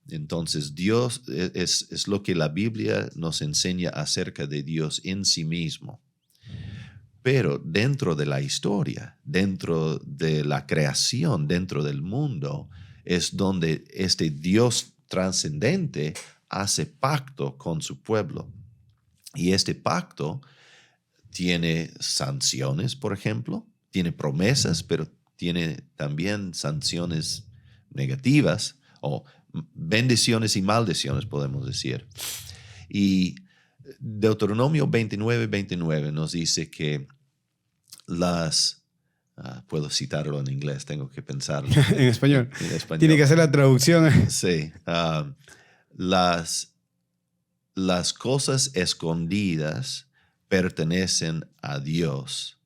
Entonces, Dios es lo que la Biblia nos enseña acerca de Dios en sí mismo. Pero dentro de la historia, dentro de la creación, dentro del mundo, es donde este Dios trascendente hace pacto con su pueblo. Y este pacto tiene sanciones, por ejemplo, tiene promesas, pero tiene también sanciones negativas o bendiciones y maldiciones, podemos decir. Y Deuteronomio 29 nos dice que puedo citarlo en inglés, tengo que pensarlo. En español. En español. Tiene que hacer la traducción. Sí. las cosas escondidas pertenecen a Dios.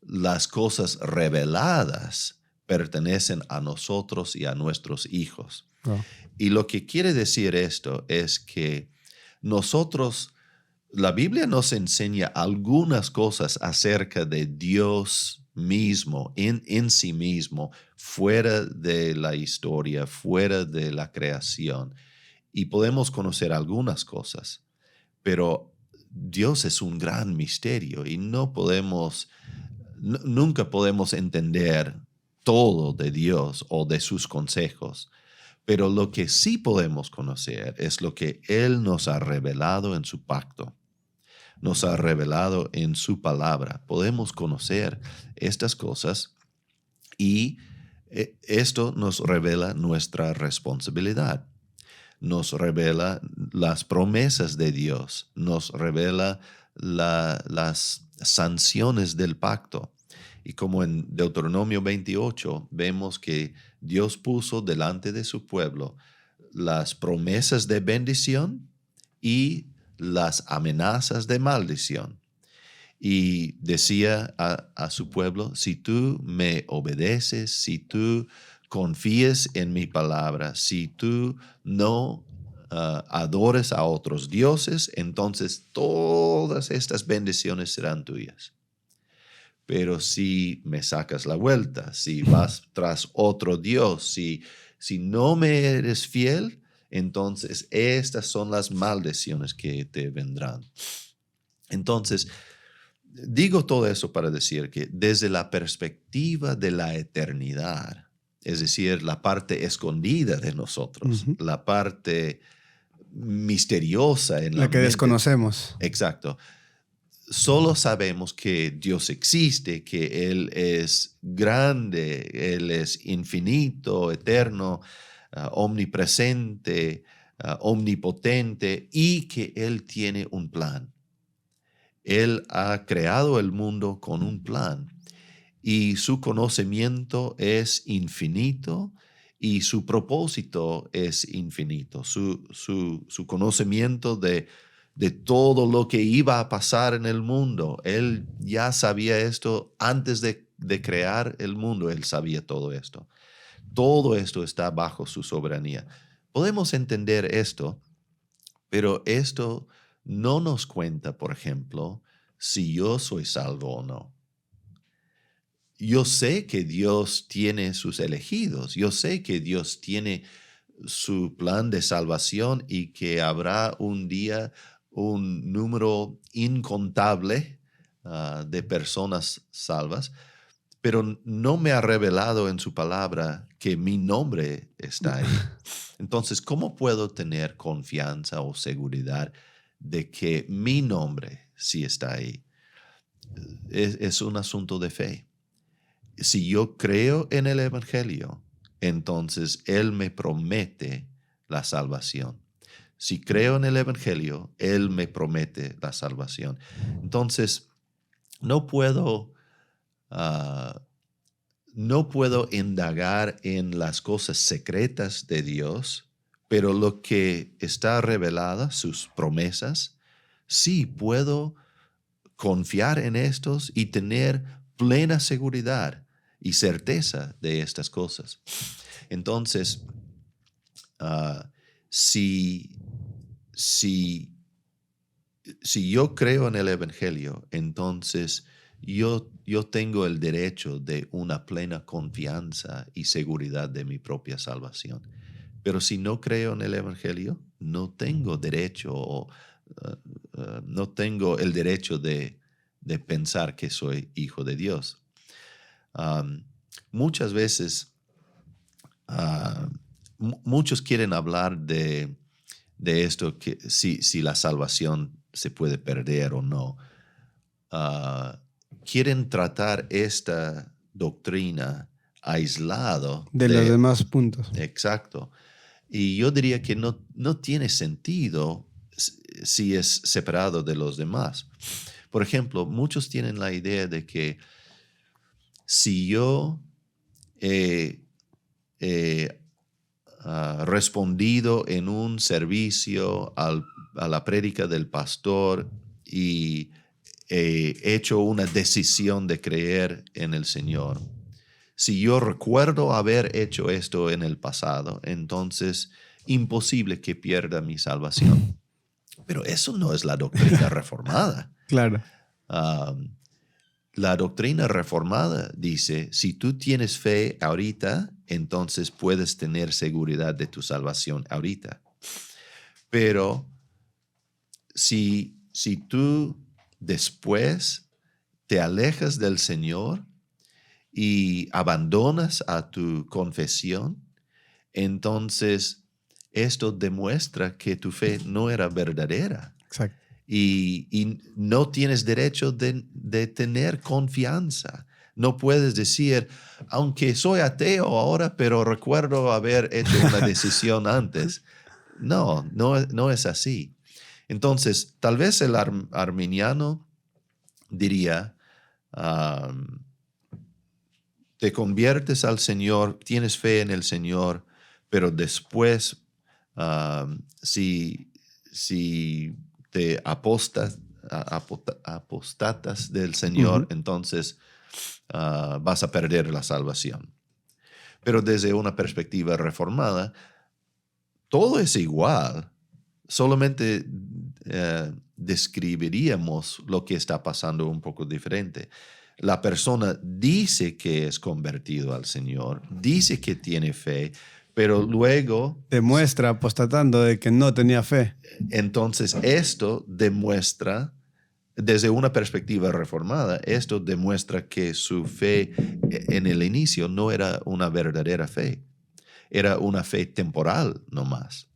Las cosas reveladas pertenecen a nosotros y a nuestros hijos. Oh. Y lo que quiere decir esto es que nosotros, la Biblia nos enseña algunas cosas acerca de Dios mismo, en sí mismo, fuera de la historia, fuera de la creación. Y podemos conocer algunas cosas, pero Dios es un gran misterio y nunca podemos entender todo de Dios o de sus consejos. Pero lo que sí podemos conocer es lo que Él nos ha revelado en su pacto, nos ha revelado en su palabra. Podemos conocer estas cosas y esto nos revela nuestra responsabilidad, nos revela las promesas de Dios, nos revela las sanciones del pacto. Y como en Deuteronomio 28 vemos que Dios puso delante de su pueblo las promesas de bendición y las amenazas de maldición. Y decía a su pueblo, si tú me obedeces, si tú confíes en mi palabra, si tú no adores a otros dioses, entonces todas estas bendiciones serán tuyas. Pero si me sacas la vuelta, si vas tras otro Dios, si no me eres fiel, entonces estas son las maldiciones que te vendrán. Entonces, digo todo eso para decir que desde la perspectiva de la eternidad, es decir, la parte escondida de nosotros, la parte misteriosa en La que mente, desconocemos. Exacto. Solo sabemos que Dios existe, que Él es grande, Él es infinito, eterno, omnipresente, omnipotente y que Él tiene un plan. Él ha creado el mundo con un plan y su conocimiento es infinito y su propósito es infinito. Su conocimiento de todo lo que iba a pasar en el mundo. Él ya sabía esto antes de crear el mundo. Él sabía todo esto. Todo esto está bajo su soberanía. Podemos entender esto, pero esto no nos cuenta, por ejemplo, si yo soy salvo o no. Yo sé que Dios tiene sus elegidos. Yo sé que Dios tiene su plan de salvación y que habrá un día un número incontable de personas salvas, pero no me ha revelado en su palabra que mi nombre está ahí. Entonces, ¿cómo puedo tener confianza o seguridad de que mi nombre sí está ahí? Es un asunto de fe. Si yo creo en el Evangelio, entonces Él me promete la salvación. Si creo en el Evangelio, Él me promete la salvación. Entonces, no puedo indagar en las cosas secretas de Dios, pero lo que está revelada, sus promesas, sí puedo confiar en estos y tener plena seguridad y certeza de estas cosas. Entonces, si yo creo en el Evangelio, entonces yo tengo el derecho de una plena confianza y seguridad de mi propia salvación. Pero si no creo en el Evangelio, no tengo derecho o no tengo el derecho de pensar que soy hijo de Dios. Muchas veces, muchos quieren hablar de esto, que si la salvación se puede perder o no. Quieren tratar esta doctrina aislado de los demás puntos. Exacto. Y yo diría que no tiene sentido si es separado de los demás. Por ejemplo, muchos tienen la idea de que si yo he respondido en un servicio al a la prédica del pastor y he hecho una decisión de creer en el Señor. Si yo recuerdo haber hecho esto en el pasado, entonces imposible que pierda mi salvación. Pero eso no es la doctrina reformada. Claro. La doctrina reformada dice, si tú tienes fe ahorita, entonces puedes tener seguridad de tu salvación ahorita. Pero si tú después te alejas del Señor y abandonas a tu confesión, entonces esto demuestra que tu fe no era verdadera. Exacto. Y no tienes derecho de tener confianza. No puedes decir, aunque soy ateo ahora, pero recuerdo haber hecho una decisión antes. No es así. Entonces, tal vez el arminiano diría, te conviertes al Señor, tienes fe en el Señor, pero después, si te apostatas del Señor, entonces vas a perder la salvación. Pero desde una perspectiva reformada, todo es igual, solamente describiríamos lo que está pasando un poco diferente. La persona dice que es convertido al Señor, dice que tiene fe, pero luego demuestra apostatando de que no tenía fe. Entonces esto demuestra, desde una perspectiva reformada, esto demuestra que su fe en el inicio no era una verdadera fe, era una fe temporal nomás.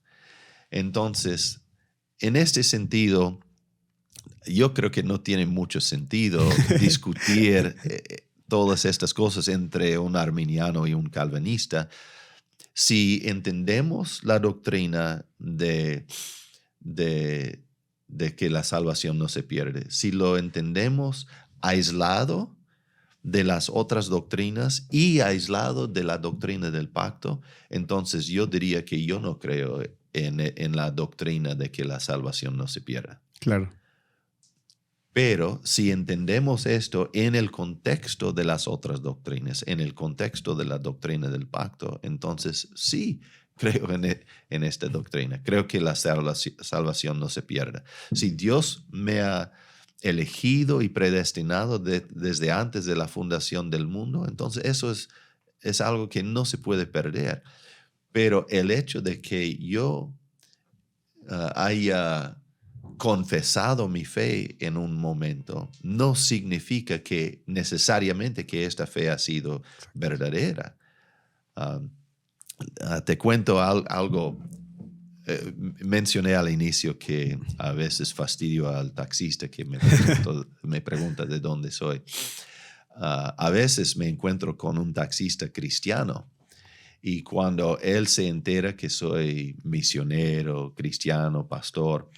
Entonces, en este sentido, yo creo que no tiene mucho sentido discutir todas estas cosas entre un arminiano y un calvinista. Si entendemos la doctrina de que la salvación no se pierde, si lo entendemos aislado de las otras doctrinas y aislado de la doctrina del pacto, entonces yo diría que yo no creo en la doctrina de que la salvación no se pierda. Claro. Pero si entendemos esto en el contexto de las otras doctrinas, en el contexto de la doctrina del pacto, entonces sí creo en esta doctrina. Creo que la salvación no se pierda. Si Dios me ha elegido y predestinado desde antes de la fundación del mundo, entonces eso es algo que no se puede perder. Pero el hecho de que yo haya confesado mi fe en un momento no significa que necesariamente que esta fe ha sido verdadera. Te cuento algo. Mencioné al inicio que a veces fastidio al taxista que me pregunta de dónde soy. A veces me encuentro con un taxista cristiano y cuando él se entera que soy misionero, cristiano, pastor,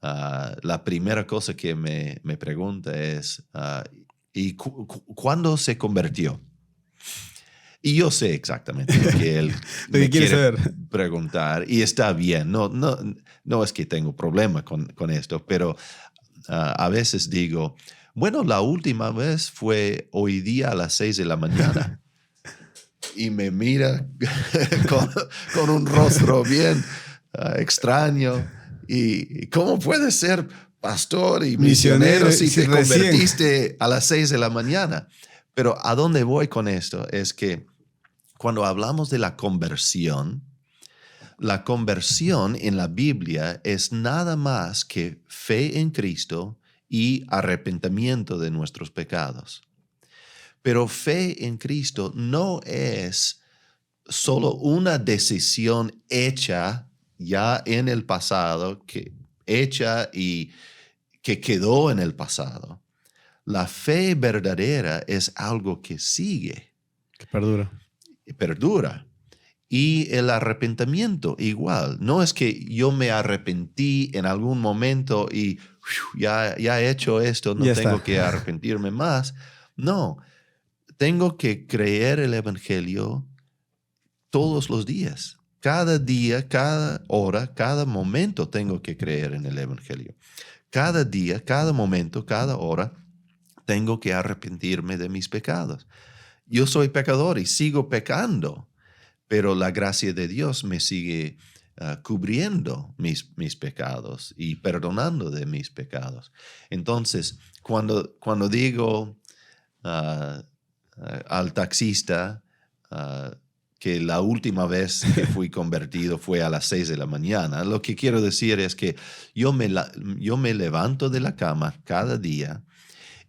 la primera cosa que me pregunta es, ¿y cuándo se convirtió? Y yo sé exactamente lo que él me quiere saber. Preguntar, y está bien. No es que tengo problema con esto, pero a veces digo, bueno, la última vez fue hoy día a las 6 de la mañana. Y me mira con un rostro bien extraño. ¿Y cómo puedes ser pastor y misionero si te convertiste a las 6 de la mañana? Pero ¿a dónde voy con esto? Es que cuando hablamos de la conversión en la Biblia es nada más que fe en Cristo y arrepentimiento de nuestros pecados. Pero fe en Cristo no es solo una decisión hecha ya en el pasado, hecha y que quedó en el pasado. La fe verdadera es algo que sigue. Que perdura. Perdura. Y el arrepentimiento igual. No es que yo me arrepentí en algún momento y ya he hecho esto, no tengo que arrepentirme más. No, tengo que creer el evangelio todos los días. cada día, cada hora, cada momento tengo que creer en el Evangelio. Cada día, cada momento, cada hora, tengo que arrepentirme de mis pecados. Yo soy pecador y sigo pecando, pero la gracia de Dios me sigue cubriendo mis pecados y perdonando de mis pecados. Entonces, cuando digo al taxista que la última vez que fui convertido fue a las 6 de la mañana, lo que quiero decir es que yo me levanto de la cama cada día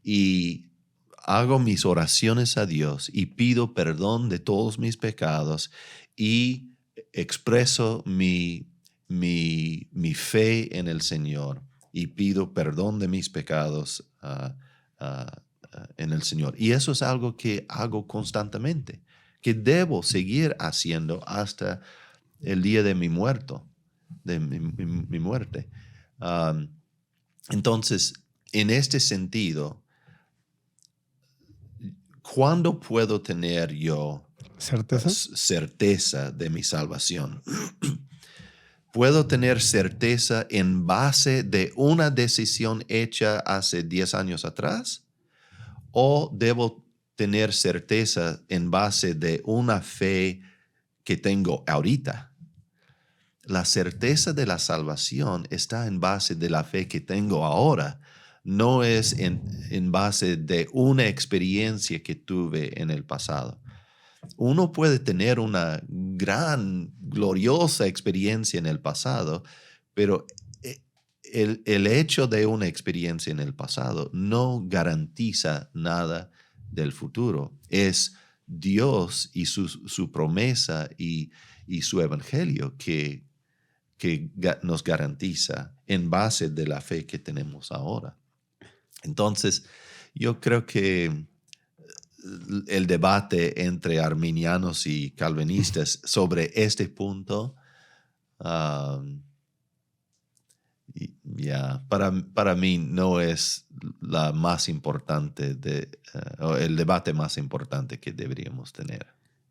y hago mis oraciones a Dios y pido perdón de todos mis pecados y expreso mi fe en el Señor y pido perdón de mis pecados en el Señor. Y eso es algo que hago constantemente, que debo seguir haciendo hasta el día de mi muerte. Entonces, en este sentido, ¿cuándo puedo tener yo certeza de mi salvación? ¿Puedo tener certeza en base de una decisión hecha hace 10 años atrás? ¿O debo tener certeza en base de una fe que tengo ahorita? La certeza de la salvación está en base de la fe que tengo ahora. No es en base de una experiencia que tuve en el pasado. Uno puede tener una gran, gloriosa experiencia en el pasado, pero el hecho de una experiencia en el pasado no garantiza nada del futuro. Es Dios y su promesa y su evangelio que nos garantiza en base de la fe que tenemos ahora. Entonces, yo creo que el debate entre arminianos y calvinistas sobre este punto, para mí no es la más importante, el debate más importante que deberíamos tener.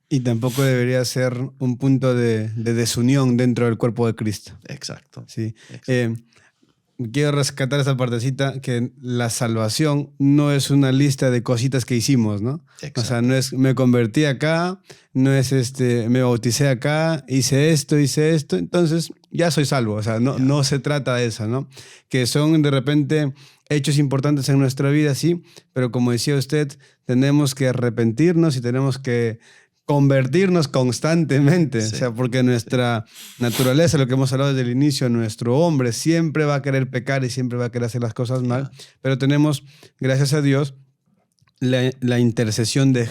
Y tampoco debería ser un punto de desunión dentro del cuerpo de Cristo. Exacto. Sí. Exacto. Quiero rescatar esa partecita, que la salvación no es una lista de cositas que hicimos, ¿no? Exacto. O sea, no es me convertí acá, no es me bauticé acá, hice esto, entonces ya soy salvo. O sea, no se trata de eso, ¿no? Que son de repente hechos importantes en nuestra vida, sí, pero como decía usted, tenemos que arrepentirnos y tenemos que convertirnos constantemente, Sí. o sea, porque nuestra naturaleza, lo que hemos hablado desde el inicio, nuestro hombre siempre va a querer pecar y siempre va a querer hacer las cosas mal, pero tenemos, gracias a Dios, la intercesión de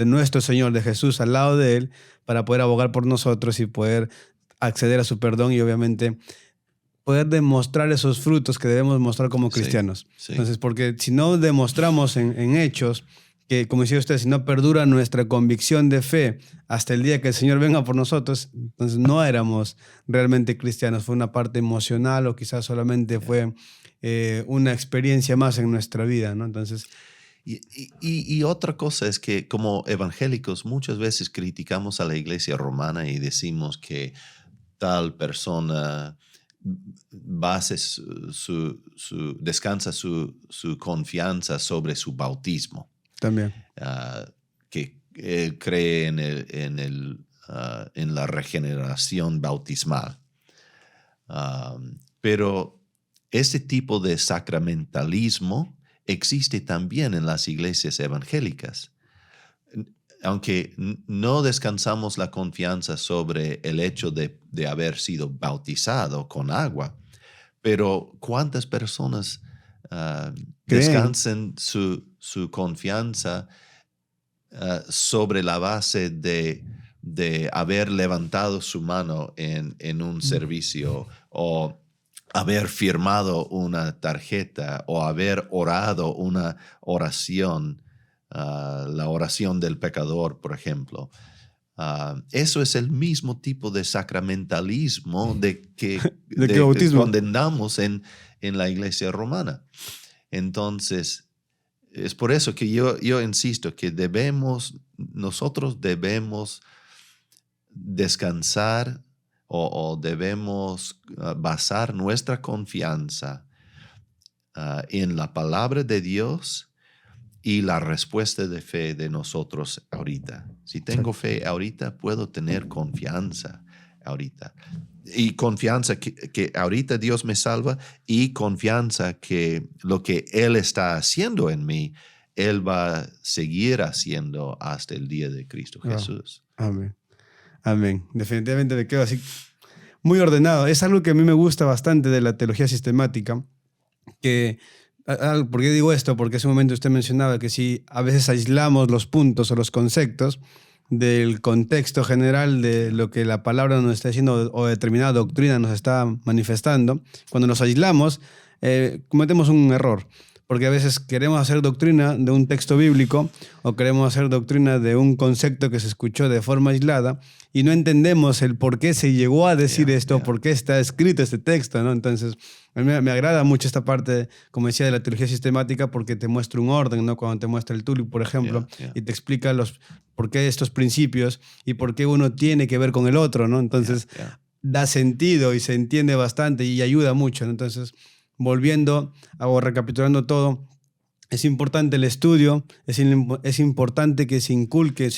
nuestro Señor, de Jesús, al lado de Él, para poder abogar por nosotros y poder acceder a su perdón y obviamente poder demostrar esos frutos que debemos mostrar como cristianos. Sí. Entonces, porque si no demostramos en hechos, que como decía usted, si no perdura nuestra convicción de fe hasta el día que el Señor venga por nosotros, entonces no éramos realmente cristianos. Fue una parte emocional o quizás solamente fue una experiencia más en nuestra vida, ¿no? Entonces, y otra cosa es que como evangélicos muchas veces criticamos a la iglesia romana y decimos que tal persona descansa su confianza sobre su bautismo. También. Que él cree en la regeneración bautismal. Pero ese tipo de sacramentalismo existe también en las iglesias evangélicas. Aunque no descansamos la confianza sobre el hecho de haber sido bautizado con agua, pero ¿cuántas personas descansan su confianza sobre la base de haber levantado su mano en un servicio o haber firmado una tarjeta o haber orado una oración, la oración del pecador, por ejemplo? Eso es el mismo tipo de sacramentalismo que condenamos en la iglesia romana. Entonces, es por eso que yo insisto que nosotros debemos descansar o debemos basar nuestra confianza en la palabra de Dios y la respuesta de fe de nosotros ahorita. Si tengo fe ahorita, puedo tener confianza ahorita. Y confianza que ahorita Dios me salva, y confianza que lo que Él está haciendo en mí, Él va a seguir haciendo hasta el día de Cristo Jesús. Amén. Amén. Definitivamente me quedo así muy ordenado. Es algo que a mí me gusta bastante de la teología sistemática, ¿por qué digo esto? Porque hace un momento usted mencionaba que si a veces aislamos los puntos o los conceptos del contexto general de lo que la palabra nos está diciendo o determinada doctrina nos está manifestando, cuando nos aislamos, cometemos un error. Porque a veces queremos hacer doctrina de un texto bíblico o queremos hacer doctrina de un concepto que se escuchó de forma aislada y no entendemos el por qué se llegó a decir esto, por qué está escrito este texto, ¿no? Entonces, a mí me agrada mucho esta parte, como decía, de la teología sistemática, porque te muestra un orden, ¿no? Cuando te muestra el Tulip, por ejemplo, y te explica por qué estos principios y por qué uno tiene que ver con el otro, ¿no? Entonces, da sentido y se entiende bastante y ayuda mucho, ¿no? Entonces, volviendo o recapitulando todo, es importante el estudio, es importante que se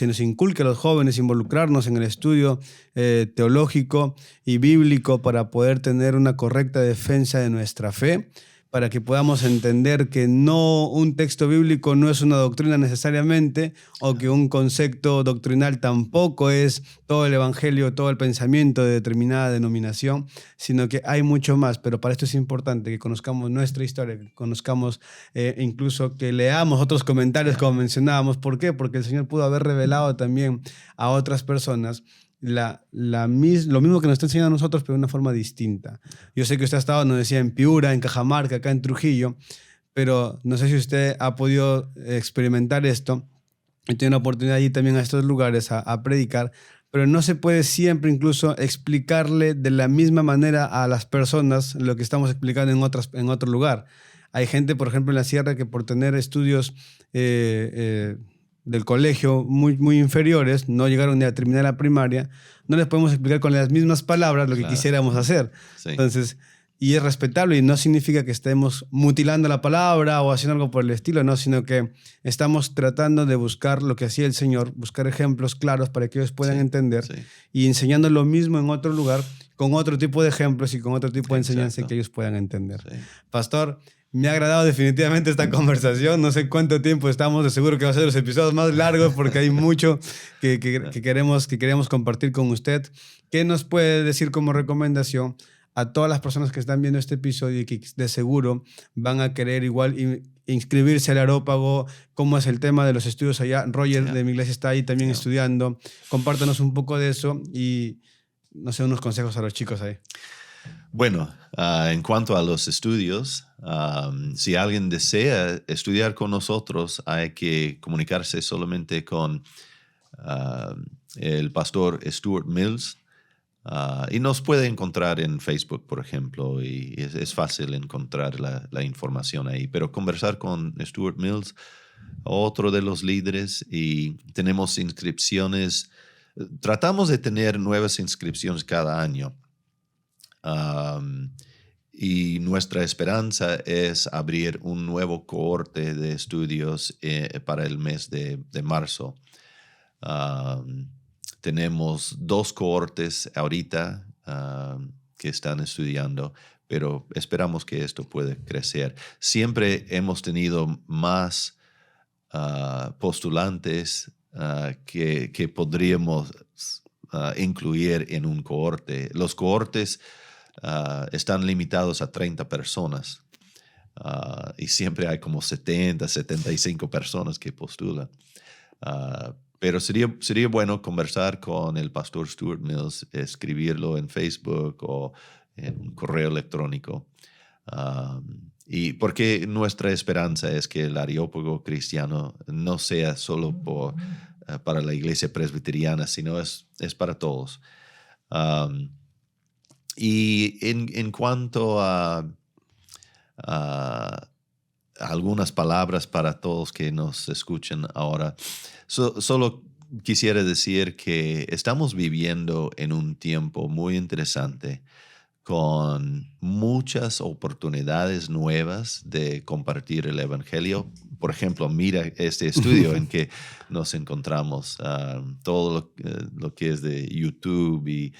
nos inculque a los jóvenes involucrarnos en el estudio teológico y bíblico para poder tener una correcta defensa de nuestra fe, para que podamos entender que no un texto bíblico no es una doctrina necesariamente, o que un concepto doctrinal tampoco es todo el evangelio, todo el pensamiento de determinada denominación, sino que hay mucho más. Pero para esto es importante que conozcamos nuestra historia, que conozcamos incluso que leamos otros comentarios como mencionábamos. ¿Por qué? Porque el Señor pudo haber revelado también a otras personas lo mismo que nos está enseñando a nosotros, pero de una forma distinta. Yo sé que usted ha estado, nos decía, en Piura, en Cajamarca, acá en Trujillo, pero no sé si usted ha podido experimentar esto. He tenido la oportunidad de ir también a estos lugares a predicar, pero no se puede siempre incluso explicarle de la misma manera a las personas lo que estamos explicando en otro lugar. Hay gente, por ejemplo, en la sierra que por tener estudios del colegio muy, muy inferiores, no llegaron ni a terminar la primaria, no les podemos explicar con las mismas palabras lo que quisiéramos hacer. Sí. Entonces, y es respetable y no significa que estemos mutilando la palabra o haciendo algo por el estilo, no, sino que estamos tratando de buscar lo que hacía el Señor, buscar ejemplos claros para que ellos puedan entender y enseñando lo mismo en otro lugar, con otro tipo de ejemplos y con otro tipo de enseñanza que ellos puedan entender. Sí. Pastor, me ha agradado definitivamente esta conversación. No sé cuánto tiempo estamos. De seguro que va a ser los episodios más largos porque hay mucho que queremos compartir con usted. ¿Qué nos puede decir como recomendación a todas las personas que están viendo este episodio y que de seguro van a querer igual inscribirse al Areópago? ¿Cómo es el tema de los estudios allá? Roger de mi iglesia está ahí también estudiando. Compártanos un poco de eso y, no sé, unos consejos a los chicos ahí. Bueno, en cuanto a los estudios, si alguien desea estudiar con nosotros, hay que comunicarse solamente con el pastor Stuart Mills. Y nos puede encontrar en Facebook, por ejemplo, y es fácil encontrar la información ahí. Pero conversar con Stuart Mills, otro de los líderes, y tenemos inscripciones. Tratamos de tener nuevas inscripciones cada año. Y nuestra esperanza es abrir un nuevo cohorte de estudios para el mes de marzo. Tenemos 2 cohortes ahorita que están estudiando, pero esperamos que esto pueda crecer. Siempre hemos tenido más postulantes que podríamos incluir en un cohorte. Los cohortes están limitados a 30 personas y siempre hay como 70, 75 personas que postulan. Pero sería bueno conversar con el pastor Stuart Mills, escribirlo en Facebook o en un correo electrónico. Y porque nuestra esperanza es que el Areópago cristiano no sea solo para la iglesia presbiteriana, sino es para todos. Y en cuanto a algunas palabras para todos que nos escuchan ahora, solo quisiera decir que estamos viviendo en un tiempo muy interesante con muchas oportunidades nuevas de compartir el evangelio. Por ejemplo, mira este estudio en que nos encontramos, todo lo que es de YouTube y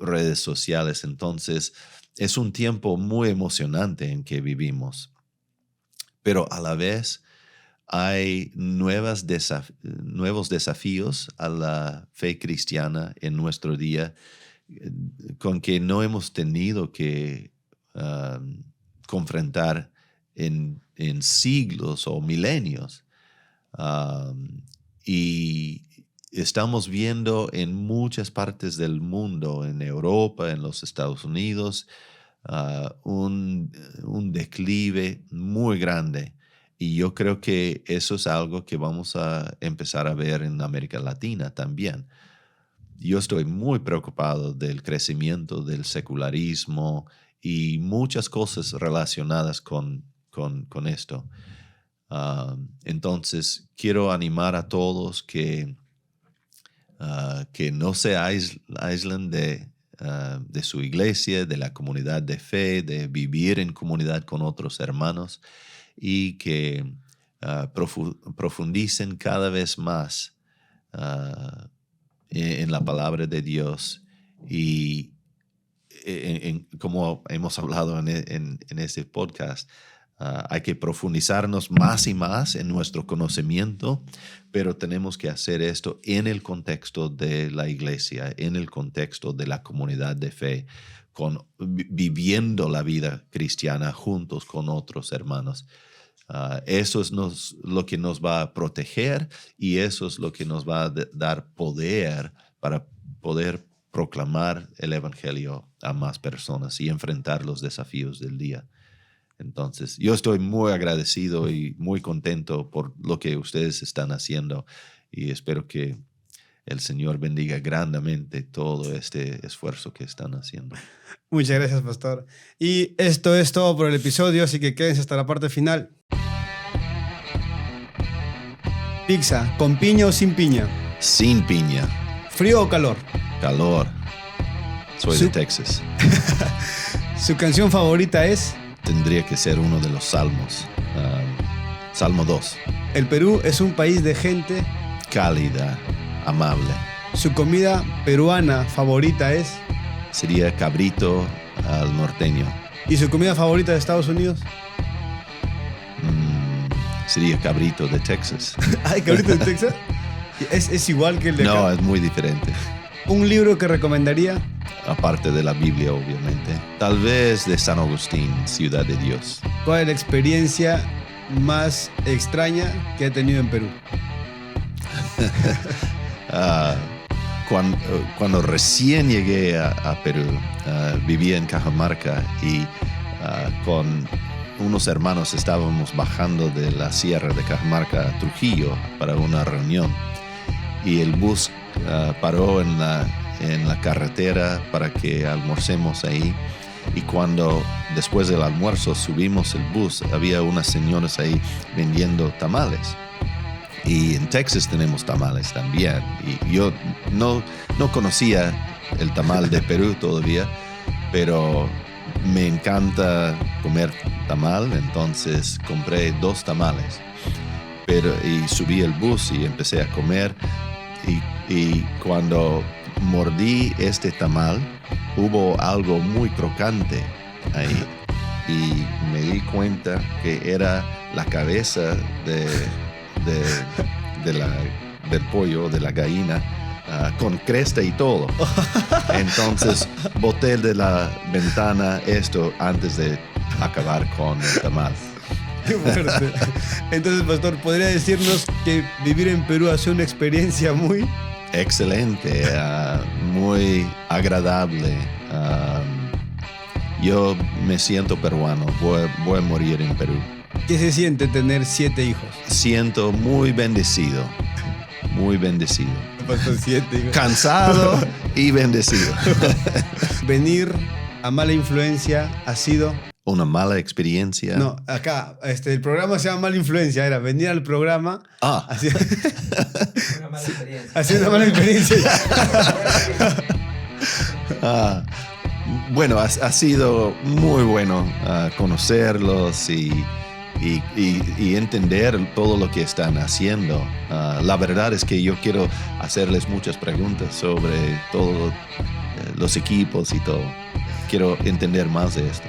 redes sociales. Entonces, es un tiempo muy emocionante en que vivimos, pero a la vez hay nuevos desafíos a la fe cristiana en nuestro día con que no hemos tenido que confrontar en siglos o milenios. Y estamos viendo en muchas partes del mundo, en Europa, en los Estados Unidos, un declive muy grande. Y yo creo que eso es algo que vamos a empezar a ver en América Latina también. Yo estoy muy preocupado del crecimiento del secularismo y muchas cosas relacionadas con esto. Entonces, quiero animar a todos que no se aíslen de su iglesia, de la comunidad de fe, de vivir en comunidad con otros hermanos y que profundicen cada vez más en la palabra de Dios y como hemos hablado en este podcast, hay que profundizarnos más y más en nuestro conocimiento, pero tenemos que hacer esto en el contexto de la iglesia, en el contexto de la comunidad de fe, viviendo la vida cristiana juntos con otros hermanos. Eso es lo que nos va a proteger y eso es lo que nos va a dar poder para poder proclamar el evangelio a más personas y enfrentar los desafíos del día. Entonces, yo estoy muy agradecido y muy contento por lo que ustedes están haciendo y espero que el Señor bendiga grandemente todo este esfuerzo que están haciendo. Muchas gracias, pastor. Y esto es todo por el episodio, así que quédense hasta la parte final. Pizza, ¿con piña o sin piña? Sin piña. ¿Frío o calor? Calor. Soy de Texas. ¿Su canción favorita es? Tendría que ser uno de los salmos. Salmo 2. El Perú es un país de gente cálida, amable. ¿Su comida peruana favorita es? Sería cabrito al norteño. ¿Y su comida favorita de Estados Unidos? Sería cabrito de Texas. ¿Ay, cabrito de Texas? ¿Es igual que el de acá? No, es muy diferente. ¿Un libro que recomendaría? Aparte de la Biblia, obviamente. Tal vez de San Agustín, Ciudad de Dios. ¿Cuál es la experiencia más extraña que ha tenido en Perú? Cuando recién llegué a Perú, vivía en Cajamarca y con unos hermanos estábamos bajando de la sierra de Cajamarca a Trujillo para una reunión y el bus paró en la carretera para que almorcemos ahí y cuando después del almuerzo subimos el bus había unas señoras ahí vendiendo tamales y en Texas tenemos tamales también y yo no conocía el tamal de Perú todavía, pero me encanta comer tamal, entonces compré 2 tamales y subí el bus y empecé a comer y cuando mordí este tamal hubo algo muy crocante ahí y me di cuenta que era la cabeza del pollo, de la gallina, con cresta y todo. Entonces boté de la ventana esto antes de acabar con el tamal. Qué fuerte. Entonces, pastor, ¿podría decirnos que vivir en Perú ha sido una experiencia muy... Excelente, muy agradable. Yo me siento peruano, voy a morir en Perú. ¿Qué se siente tener 7 hijos? Siento muy bendecido, muy bendecido. Pastor, 7 hijos. Cansado y bendecido. Venir a Mala Influencia ha sido... una mala experiencia. No, acá, el programa se llama Mala Influencia, era venir al programa. Una mala experiencia. Hacía una mala experiencia. Bueno, ha sido muy bueno conocerlos y entender todo lo que están haciendo. La verdad es que yo quiero hacerles muchas preguntas sobre todos los equipos y todo. Quiero entender más de esto.